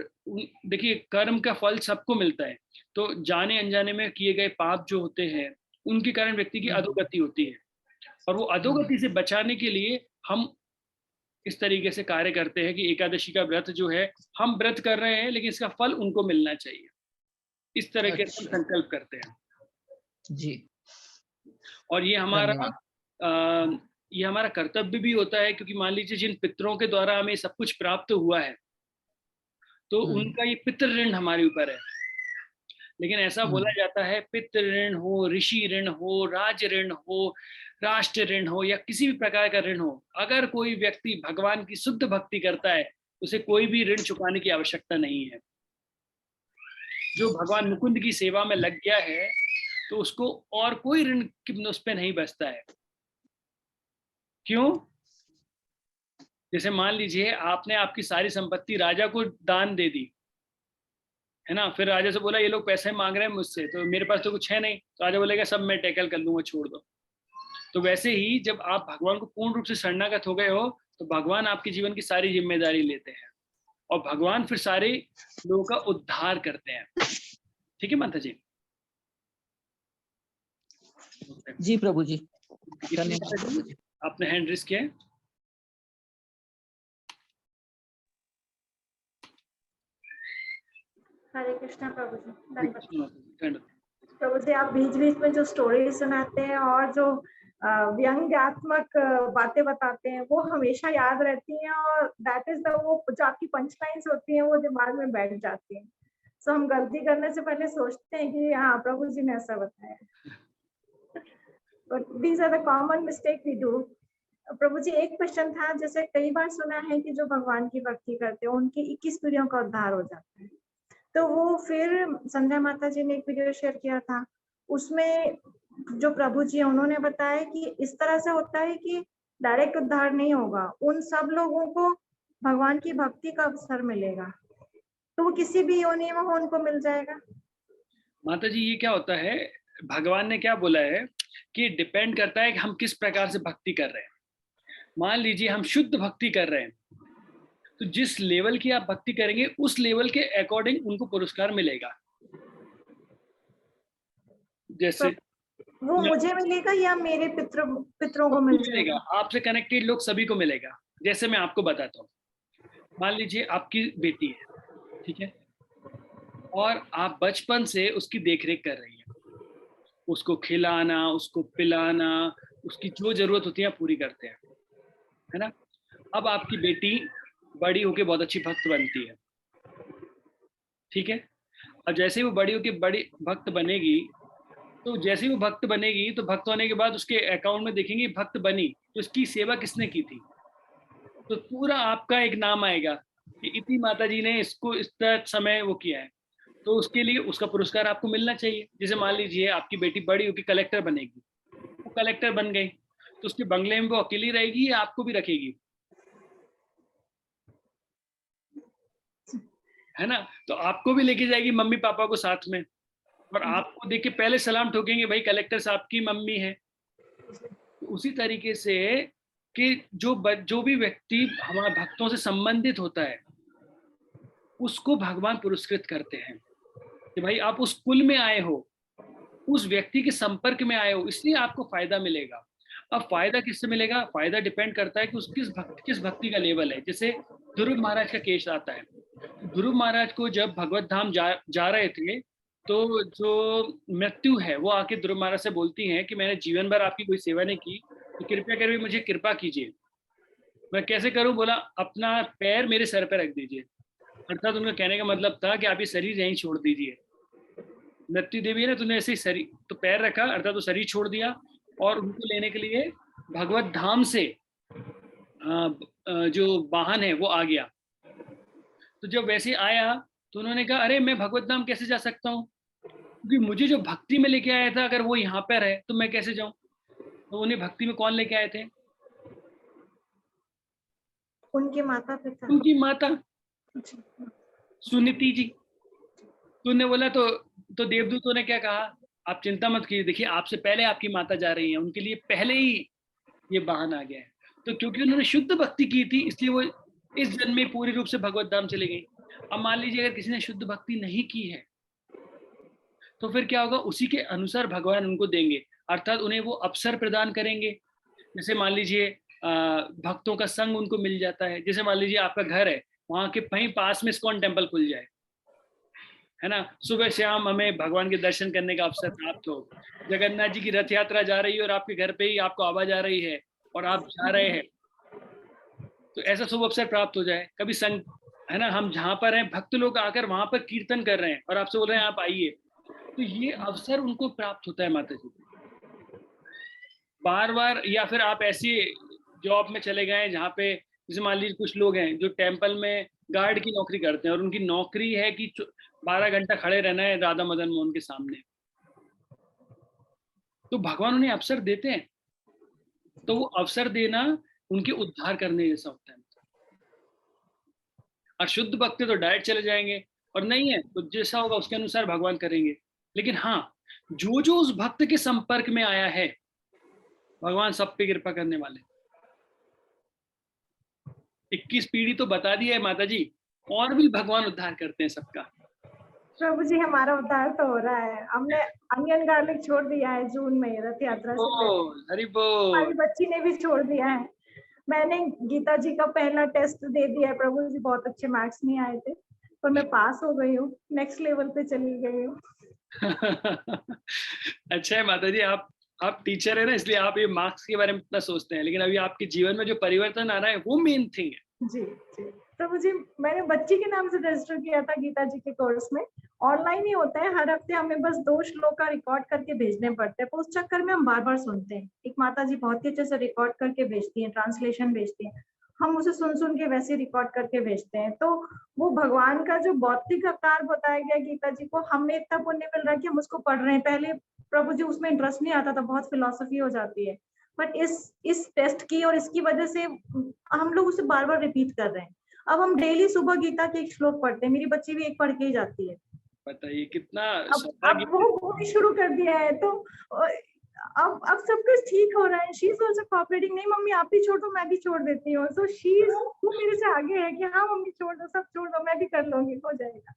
देखिए कर्म का फल सबको मिलता है, तो जाने अनजाने में किए गए पाप जो होते हैं उनके कारण व्यक्ति की अधोगति होती है, और वो अधोगति से बचाने के लिए हम इस तरीके से कार्य करते हैं कि एकादशी का व्रत जो है हम व्रत कर रहे हैं, लेकिन इसका फल उनको मिलना चाहिए, इस तरह के हम संकल्प करते हैं जी। और ये हमारा कर्तव्य भी होता है, क्योंकि मान लीजिए जिन पितरों के द्वारा हमें सब कुछ प्राप्त हुआ है, तो उनका ये पितृ ऋण हमारे ऊपर है। लेकिन ऐसा बोला जाता है, पितृ ऋण हो, ऋषि ऋण हो, राज ऋण हो, राष्ट्र ऋण हो, या किसी भी प्रकार का ऋण हो, अगर कोई व्यक्ति भगवान की शुद्ध भक्ति करता है, उसे कोई भी ऋण चुकाने की आवश्यकता नहीं है। जो भगवान मुकुंद की सेवा में लग गया है, तो उसको और कोई ऋण उस पर नहीं बचता है। क्यों? जैसे मान लीजिए आपने आपकी सारी संपत्ति राजा को दान दे दी, है ना, फिर राजा से बोला ये लोग पैसे मांग रहे हैं मुझसे, तो मेरे पास तो कुछ है नहीं, तो राजा बोलेगा सब मैं टैकल कर लूंगा, छोड़ दो। तो वैसे ही जब आप भगवान को पूर्ण रूप से शरणागत हो गए हो, तो भगवान आपके जीवन की सारी जिम्मेदारी लेते हैं, और भगवान फिर सारे लोगों का उद्धार करते हैं। ठीक है माता जी? जी प्रभु जी, आपने हैंड रेज किया है। हरे कृष्णा प्रभु जी, धन्यवाद। धन्यवाद। प्रभु जी, आप बीच बीच में जो स्टोरी सुनाते हैं और जो व्यंग्यात्मक बातें बताते हैं वो हमेशा याद रहती हैं, और दैट इज द वो जो आपकी पंच लाइन्स होती हैं वो दिमाग में बैठ जाती हैं। सो हम गलती करने से पहले सोचते हैं कि हाँ प्रभु जी ने ऐसा बताया, but these are the common mistake we do. Prabhu ji, एक क्वेश्चन था, जैसे कई बार सुना है कि जो भगवान की भक्ति करते हैं उनकी 21 पीढ़ियों का उद्धार हो जाता है, तो वो फिर संध्या माता जी ने एक वीडियो शेयर किया था, उसमें जो प्रभु जी हैं उन्होंने बताया कि इस तरह से होता है कि डायरेक्ट उद्धार नहीं होगा, उन सब लोगों को भगवान की भक्ति का अवसर मिलेगा, तो वो किसी भी योनि में हो उनको मिल जाएगा। माता जी, ये क्या होता है, भगवान ने क्या बोला है कि डिपेंड करता है कि हम किस प्रकार से भक्ति कर रहे हैं। मान लीजिए हम शुद्ध भक्ति कर रहे हैं, तो जिस लेवल की आप भक्ति करेंगे उस लेवल के अकॉर्डिंग उनको पुरस्कार मिलेगा। जैसे वो मुझे मिलेगा या मेरे पितरों को मिल जाएगा? आपसे कनेक्टेड लोग सभी को मिलेगा। जैसे मैं आपको बताता हूँ, मान लीजिए आपकी बेटी है, ठीक है, और आप बचपन से उसकी देखरेख कर रही हैं, उसको खिलाना, उसको पिलाना, उसकी जो जरूरत होती है पूरी करते हैं, है ना। अब आपकी बेटी बड़ी होके बहुत अच्छी भक्त बनती है, ठीक है। अब जैसे ही वो बड़ी होके बड़ी भक्त बनेगी, तो जैसे ही वो भक्त बनेगी तो भक्त होने के बाद उसके अकाउंट में देखेंगे भक्त बनी तो इसकी सेवा किसने की थी, तो पूरा आपका एक नाम आएगा कि इतनी माता जी ने इसको इस समय वो किया है, तो उसके लिए उसका पुरस्कार आपको मिलना चाहिए। जैसे मान लीजिए आपकी बेटी बड़ी होकर कलेक्टर बनेगी, वो कलेक्टर बन गई, तो उसके बंगले में वो अकेली रहेगी या आपको भी रखेगी, है ना। तो आपको भी लेके जाएगी मम्मी पापा को साथ में, और आपको देख के पहले सलाम ठोकेंगे, भाई कलेक्टर साहब की मम्मी है। तो उसी तरीके से कि जो भी व्यक्ति हमारे भक्तों से संबंधित होता है उसको भगवान पुरस्कृत करते हैं कि भाई आप उस कुल में आए हो, उस व्यक्ति के संपर्क में आए हो, इसलिए आपको फायदा मिलेगा। अब फायदा किससे मिलेगा, फायदा डिपेंड करता है कि उस किस भक्ति का लेवल है। जैसे ध्रुव महाराज का केस आता है, ध्रुव महाराज को जब भगवत धाम जा रहे थे, तो जो मृत्यु है वो आके ध्रुव महाराज से बोलती हैं कि मैंने जीवन भर आपकी कोई सेवा नहीं की, तो कृपया करके मुझे कृपा कीजिए। मैं कैसे करूं, बोला अपना पैर मेरे सर पे रख दीजिए। अर्थात उनका कहने का मतलब था कि आप ये शरीर यहीं छोड़ दीजिए। मृत्यु देवी ने तूने ऐसे शरीर तो पैर रखा, अर्थात तो शरीर छोड़ दिया, और उनको लेने के लिए भगवत धाम से जो वाहन है वो आ गया। तो जब वैसे आया तो उन्होंने कहा अरे मैं भगवत धाम कैसे जा सकता हूँ, क्योंकि मुझे जो भक्ति में लेके आया था अगर वो यहाँ पर है तो मैं कैसे जाऊं। तो उन्हें भक्ति में कौन लेके आए थे, उनके माता पिता, उनकी माता सुनीति जी। तो उन्होंने बोला तो देवदूतों ने क्या कहा, आप चिंता मत कीजिए, देखिए आपसे पहले आपकी माता जा रही है, उनके लिए पहले ही ये वाहन आ गया है। तो क्योंकि उन्होंने शुद्ध भक्ति की थी इसलिए वो इस जन्म में पूरी रूप से भगवत धाम चले गई। अब मान लीजिए अगर किसी ने शुद्ध भक्ति नहीं की है तो फिर क्या होगा, उसी के अनुसार भगवान उनको देंगे, अर्थात उन्हें वो अवसर प्रदान करेंगे। जैसे मान लीजिए भक्तों का संग उनको मिल जाता है। जैसे मान लीजिए आपका घर है, वहां के वहीं पास में इस्कॉन टेम्पल खुल जाए, है ना, सुबह शाम हमें भगवान के दर्शन करने का अवसर प्राप्त हो। जगन्नाथ जी की रथ यात्रा जा रही है और आपके घर पे ही आपको आवाज आ रही है और आप जा रहे हैं, तो ऐसा शुभ अवसर प्राप्त हो जाए। कभी संग, है ना, हम जहाँ पर हैं भक्त लोग आकर वहां पर कीर्तन कर रहे हैं और आपसे बोल रहे हैं आप आइए, तो ये अवसर उनको प्राप्त होता है माता जी बार बार। या फिर आप ऐसी जॉब में चले गए जहाँ पे, जैसे मान लीजिए कुछ लोग हैं जो टेम्पल में गार्ड की नौकरी करते हैं और उनकी नौकरी है कि 12 घंटा खड़े रहना है राधा मदन मोहन के सामने, तो भगवान उन्हें अवसर देते हैं। तो वो अवसर देना उनके उद्धार करने जैसा होता है। और शुद्ध भक्त तो डायरेक्ट चले जाएंगे, और नहीं है तो जैसा होगा उसके अनुसार भगवान करेंगे। लेकिन हाँ, जो उस भक्त के संपर्क में आया है भगवान सब पे कृपा करने वाले। 21 पीढ़ी तो बता दी है माता जी, और भी भगवान उद्धार करते हैं सबका। प्रभु जी हमारा उद्धार तो हो रहा है, हमने अनियन गार्लिक छोड़ दिया है जून में रथ यात्रा से पहले। हरि बोल। हमारी बच्ची ने भी छोड़ दिया है। मैंने गीता जी का पहला टेस्ट दे दिया है प्रभु जी, बहुत अच्छे मार्क्स नहीं आए थे, पर मैं पास हो गई हूँ, नेक्स्ट लेवल पे चली गई हूँ। अच्छा है माता जी, आप टीचर है ना, इसलिए आप ये मार्क्स के बारे में इतना सोचते हैं, लेकिन अभी आपके जीवन में जो परिवर्तन आ रहा है वो मेन थिंग है। जी जी। तो मुझे, मैंने बच्ची के नाम से रजिस्टर किया था गीता जी के कोर्स में। ऑनलाइन ही होता है, हर हफ्ते हमें बस 2 श्लोक का रिकॉर्ड करके भेजने पड़ते हैं, तो उस चक्कर में हम बार बार सुनते हैं। एक माता जी बहुत ही अच्छे से रिकॉर्ड करके भेजती हैं, ट्रांसलेशन भेजती हैं, हम उसे सुन सुन के वैसे रिकॉर्ड करके भेजते हैं। तो वो भगवान का जो भौतिक अवतार बताया गया गीता जी को, हमें इतना पुण्य मिल रहा है कि हम उसको पढ़ रहे हैं। पहले प्रभु जी उसमें इंटरेस्ट नहीं आता था, बहुत फिलोसफी हो जाती है, बट इस टेस्ट की और इसकी वजह से हम लोग उसे बार बार रिपीट कर रहे हैं। अब हम डेली सुबह गीता के एक श्लोक पढ़ते हैं, मेरी बच्ची भी एक पढ़ के ही जाती है। बताइए कितना अब वो भी शुरू कर दिया है, तो अब सब कुछ ठीक हो रहा है। शी इज आल्सो कोऑपरेटिंग, नहीं मम्मी आप भी छोड़ दो, मैं भी छोड़ देती हूँ। सो शी इज, वो मेरे से आगे है कि हाँ मम्मी छोड़ दो, सब छोड़ दो, मैं भी कर लूंगी, हो जाएगा।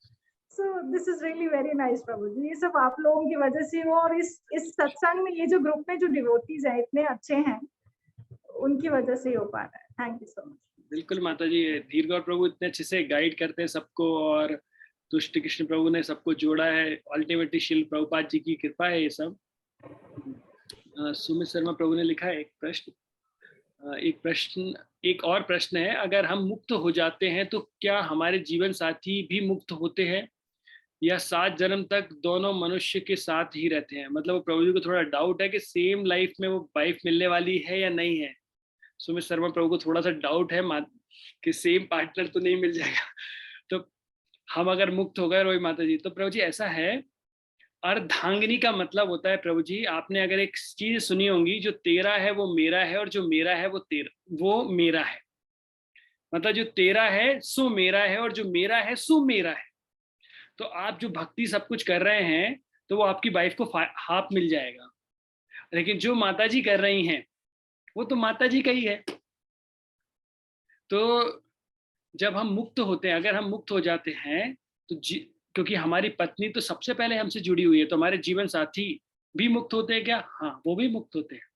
So this is really very nice Prabhu ji, ये सब आप लोगों की वजह से हो, और इस सत्संग में ये जो ग्रुप में जो डिवोटीज हैं इतने अच्छे हैं, उनकी वजह से हो पा रहा है। Thank you so much. बिल्कुल माता जी, धीर गौर प्रभु इतने अच्छे से गाइड करते हैं सबको, और दुष्ट कृष्ण प्रभु ने सबको जोड़ा है। अल्टीमेटली शिल प्रभुपाद जी की कृपा है ये सब। सुमित शर्मा प्रभु ने लिखा है एक और प्रश्न है, अगर हम मुक्त हो जाते हैं तो क्या हमारे जीवन साथी भी मुक्त होते हैं, या 7 जन्म तक दोनों मनुष्य के साथ ही रहते हैं? मतलब प्रभु जी को थोड़ा डाउट है कि सेम लाइफ में वो वाइफ मिलने वाली है या नहीं है। सुमित शर्मा प्रभु को थोड़ा सा डाउट है कि सेम पार्टनर तो नहीं मिल जाएगा। तो हम अगर मुक्त हो गए रोई माता जी, तो प्रभु जी ऐसा है, अर्धांगिनी का मतलब होता है प्रभु जी, आपने अगर एक चीज सुनी होंगी, जो तेरा है वो मेरा है, और जो मेरा है वो मेरा है। मतलब जो तेरा है सो मेरा है, और जो मेरा है सो मेरा है। तो आप जो भक्ति सब कुछ कर रहे हैं, तो वो आपकी वाइफ को हाफ मिल जाएगा, लेकिन जो माता जी कर रही हैं वो तो माता जी का ही है। तो जब हम मुक्त होते हैं, अगर हम मुक्त हो जाते हैं, तो क्योंकि हमारी पत्नी तो सबसे पहले हमसे जुड़ी हुई है, तो हमारे जीवन साथी भी मुक्त होते हैं क्या? हाँ, वो भी मुक्त होते हैं,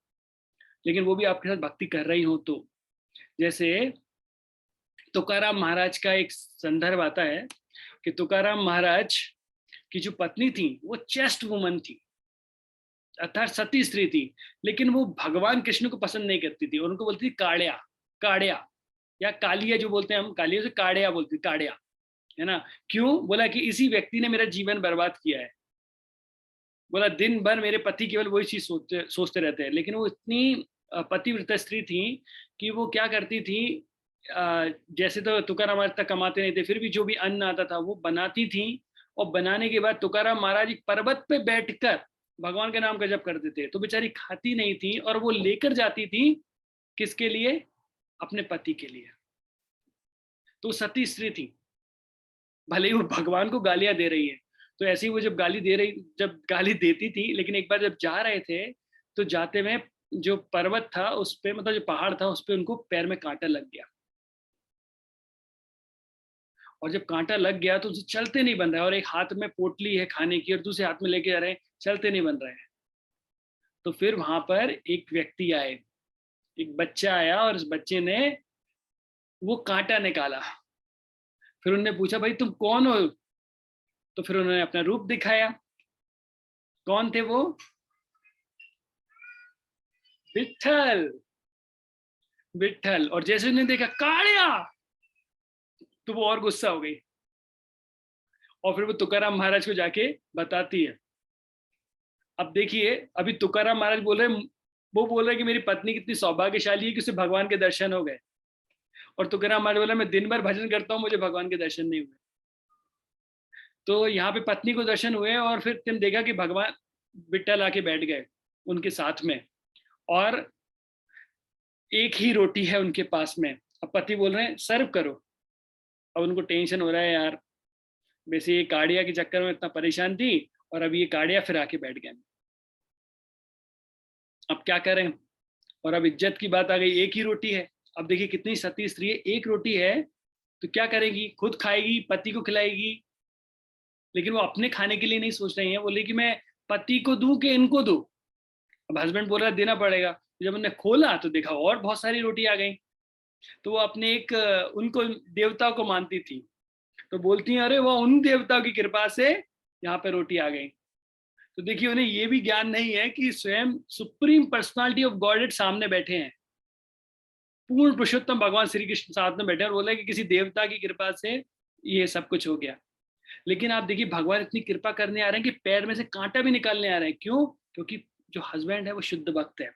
लेकिन वो भी आपके साथ भक्ति कर रही हो तो। जैसे तुकाराम महाराज का एक संदर्भ आता है कि तुकाराम महाराज की जो पत्नी थी वो चेस्ट वुमन थी, अर्थात सती स्त्री थी, लेकिन वो भगवान कृष्ण को पसंद नहीं करती थी, और उनको बोलती थी काड़िया या कालिया, जो बोलते हैं हम कालिया से काड़िया बोलती, काड़िया है ना। क्यों? बोला कि इसी व्यक्ति ने मेरा जीवन बर्बाद किया है। बोला दिन भर मेरे पति केवल वही चीज सोचते रहते हैं। लेकिन वो इतनी पतिव्रता स्त्री थी कि वो क्या करती थी, जैसे तो तुकाराम महाराज तक कमाते नहीं थे, फिर भी जो भी अन्न आता था वो बनाती थी, और बनाने के बाद तुकाराम महाराज एक पर्वत पे बैठकर भगवान के नाम का जप करते थे। तो बेचारी खाती नहीं थी, और वो लेकर जाती थी किसके लिए? अपने पति के लिए। तो सती स्त्री थी, भले ही वो भगवान को गालियां दे रही है। तो ऐसे ही वो जब गाली देती थी, लेकिन एक बार जब जा रहे थे, तो जाते में जो पर्वत था उस पे, मतलब जो पहाड़ था उस पे, उनको पैर में कांटा लग गया, और जब कांटा लग गया तो उनसे चलते नहीं बन रहा है, और एक हाथ में पोटली है खाने की और दूसरे हाथ में लेके आ रहे हैं, चलते नहीं बन रहे हैं। तो फिर वहां पर एक व्यक्ति आए, एक बच्चा आया, और उस बच्चे ने वो कांटा निकाला। फिर उन्होंने पूछा भाई तुम कौन हो? तो फिर उन्होंने अपना रूप दिखाया। कौन थे वो? विट्ठल। और जैसे उन्होंने देखा काड़िया, तो वो और गुस्सा हो गई, और फिर वो तुकाराम महाराज को जाके बताती है। अब देखिए, अभी तुकाराम महाराज वो बोल रहे कि मेरी पत्नी कितनी सौभाग्यशाली है कि उसे भगवान के दर्शन हो गए, और तुकाराम महाराज बोला मैं दिन भर भजन करता हूँ, मुझे भगवान के दर्शन नहीं हुए। तो यहाँ पे पत्नी को दर्शन हुए, और फिर तुम देखा कि भगवान विट्ठल आके बैठ गए उनके साथ में, और एक ही रोटी है उनके पास में। अब पति बोल रहे हैं सर्व करो। अब उनको टेंशन हो रहा है, यार वैसे ये काड़िया के चक्कर में इतना परेशान थी, और अब ये काड़िया फिर आके बैठ गए, अब क्या करें? और अब इज्जत की बात आ गई, एक ही रोटी है। अब देखिए कितनी सती स्त्री है, एक रोटी है तो क्या करेगी? खुद खाएगी, पति को खिलाएगी, लेकिन वो अपने खाने के लिए नहीं सोच रही है। बोले कि मैं पति को दूं कि इनको दूं? अब हस्बैंड बोल रहा देना पड़ेगा। जब उन्होंने खोला तो देखा और बहुत सारी रोटी आ गई। तो वो अपने एक उनको देवता को मानती थी, तो बोलती हैं अरे वो उन देवताओं की कृपा से यहाँ पे रोटी आ गई। तो देखिए उन्हें ये भी ज्ञान नहीं है कि स्वयं सुप्रीम पर्सनालिटी ऑफ गॉडेड सामने बैठे हैं, पूर्ण पुरुषोत्तम भगवान श्री कृष्ण साथ में बैठे हैं और बोले कि किसी देवता की कृपा से ये सब कुछ हो गया। लेकिन आप देखिए भगवान इतनी कृपा करने आ रहे हैं कि पैर में से कांटा भी निकालने आ रहे हैं। क्यों? क्योंकि जो हस्बैंड है वो शुद्ध भक्त है।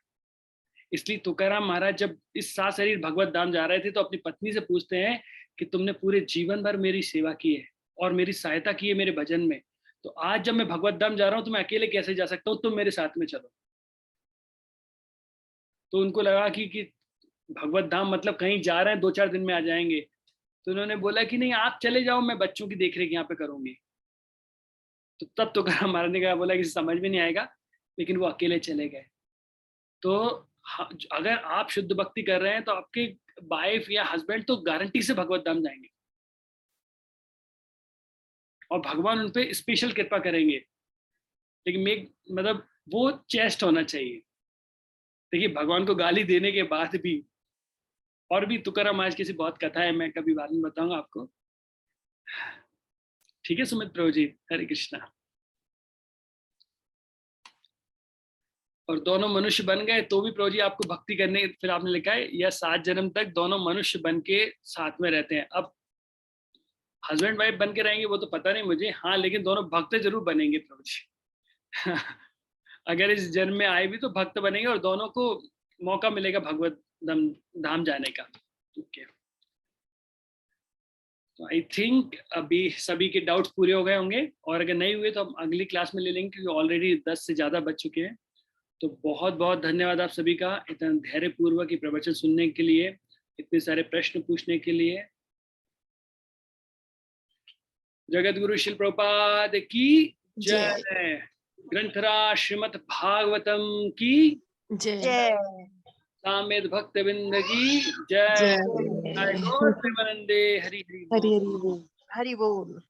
इसलिए तुकाराम महाराज जब इस सात शरीर भगवत धाम जा रहे थे तो अपनी पत्नी से पूछते हैं कि तुमने पूरे जीवन भर मेरी सेवा की है और मेरी सहायता की है मेरे भजन में, तो आज जब मैं भगवत धाम जा रहा हूं तो मैं अकेले कैसे जा सकता हूं, तुम मेरे साथ में चलो। तो उनको लगा कि भगवत धाम मतलब कहीं जा रहे हैं 2-4 दिन में आ जाएंगे। तो उन्होंने बोला कि नहीं आप चले जाओ, मैं बच्चों की देखरेख यहाँ पे करूंगी। तो तब तुकाराम महाराज ने कहा, बोला कि समझ में नहीं आएगा, लेकिन वो अकेले चले गए। तो अगर आप शुद्ध भक्ति कर रहे हैं तो आपके वाइफ या हस्बैंड तो गारंटी से भगवत धाम जाएंगे और भगवान उन पे स्पेशल कृपा करेंगे। लेकिन मतलब वो चेस्ट होना चाहिए। देखिए भगवान को गाली देने के बाद भी, और भी तुकाराम महाराज की बहुत कथा है, मैं कभी बाद में बताऊंगा आपको। ठीक है सुमित प्रभु जी, हरे कृष्णा। और दोनों मनुष्य बन गए तो भी प्रभु जी आपको भक्ति करने, फिर आपने लिखा है यह 7 जन्म तक दोनों मनुष्य बन के साथ में रहते हैं। अब हस्बैंड वाइफ बन के रहेंगे वो तो पता नहीं मुझे, हाँ लेकिन दोनों भक्त जरूर बनेंगे प्रभु जी। अगर इस जन्म में आए भी तो भक्त बनेंगे और दोनों को मौका मिलेगा भगवत धाम जाने का। ओके, तो आई थिंक अभी सभी के डाउट्स पूरे हो गए होंगे, और अगर नहीं हुए तो हम अगली क्लास में ले लेंगे क्योंकि ऑलरेडी 10 से ज्यादा बज चुके हैं। तो बहुत बहुत धन्यवाद आप सभी का इतना धैर्यपूर्वक प्रवचन सुनने के लिए, इतने सारे प्रश्न पूछने के लिए। जगत गुरु श्रील प्रभुपाद की जय। ग्रंथराज श्रीमद् भागवतम की जय। सामेत भक्त बिंद की जय। जय गौर प्रेमानंदे। हरि हरि बोल। हरि बोल।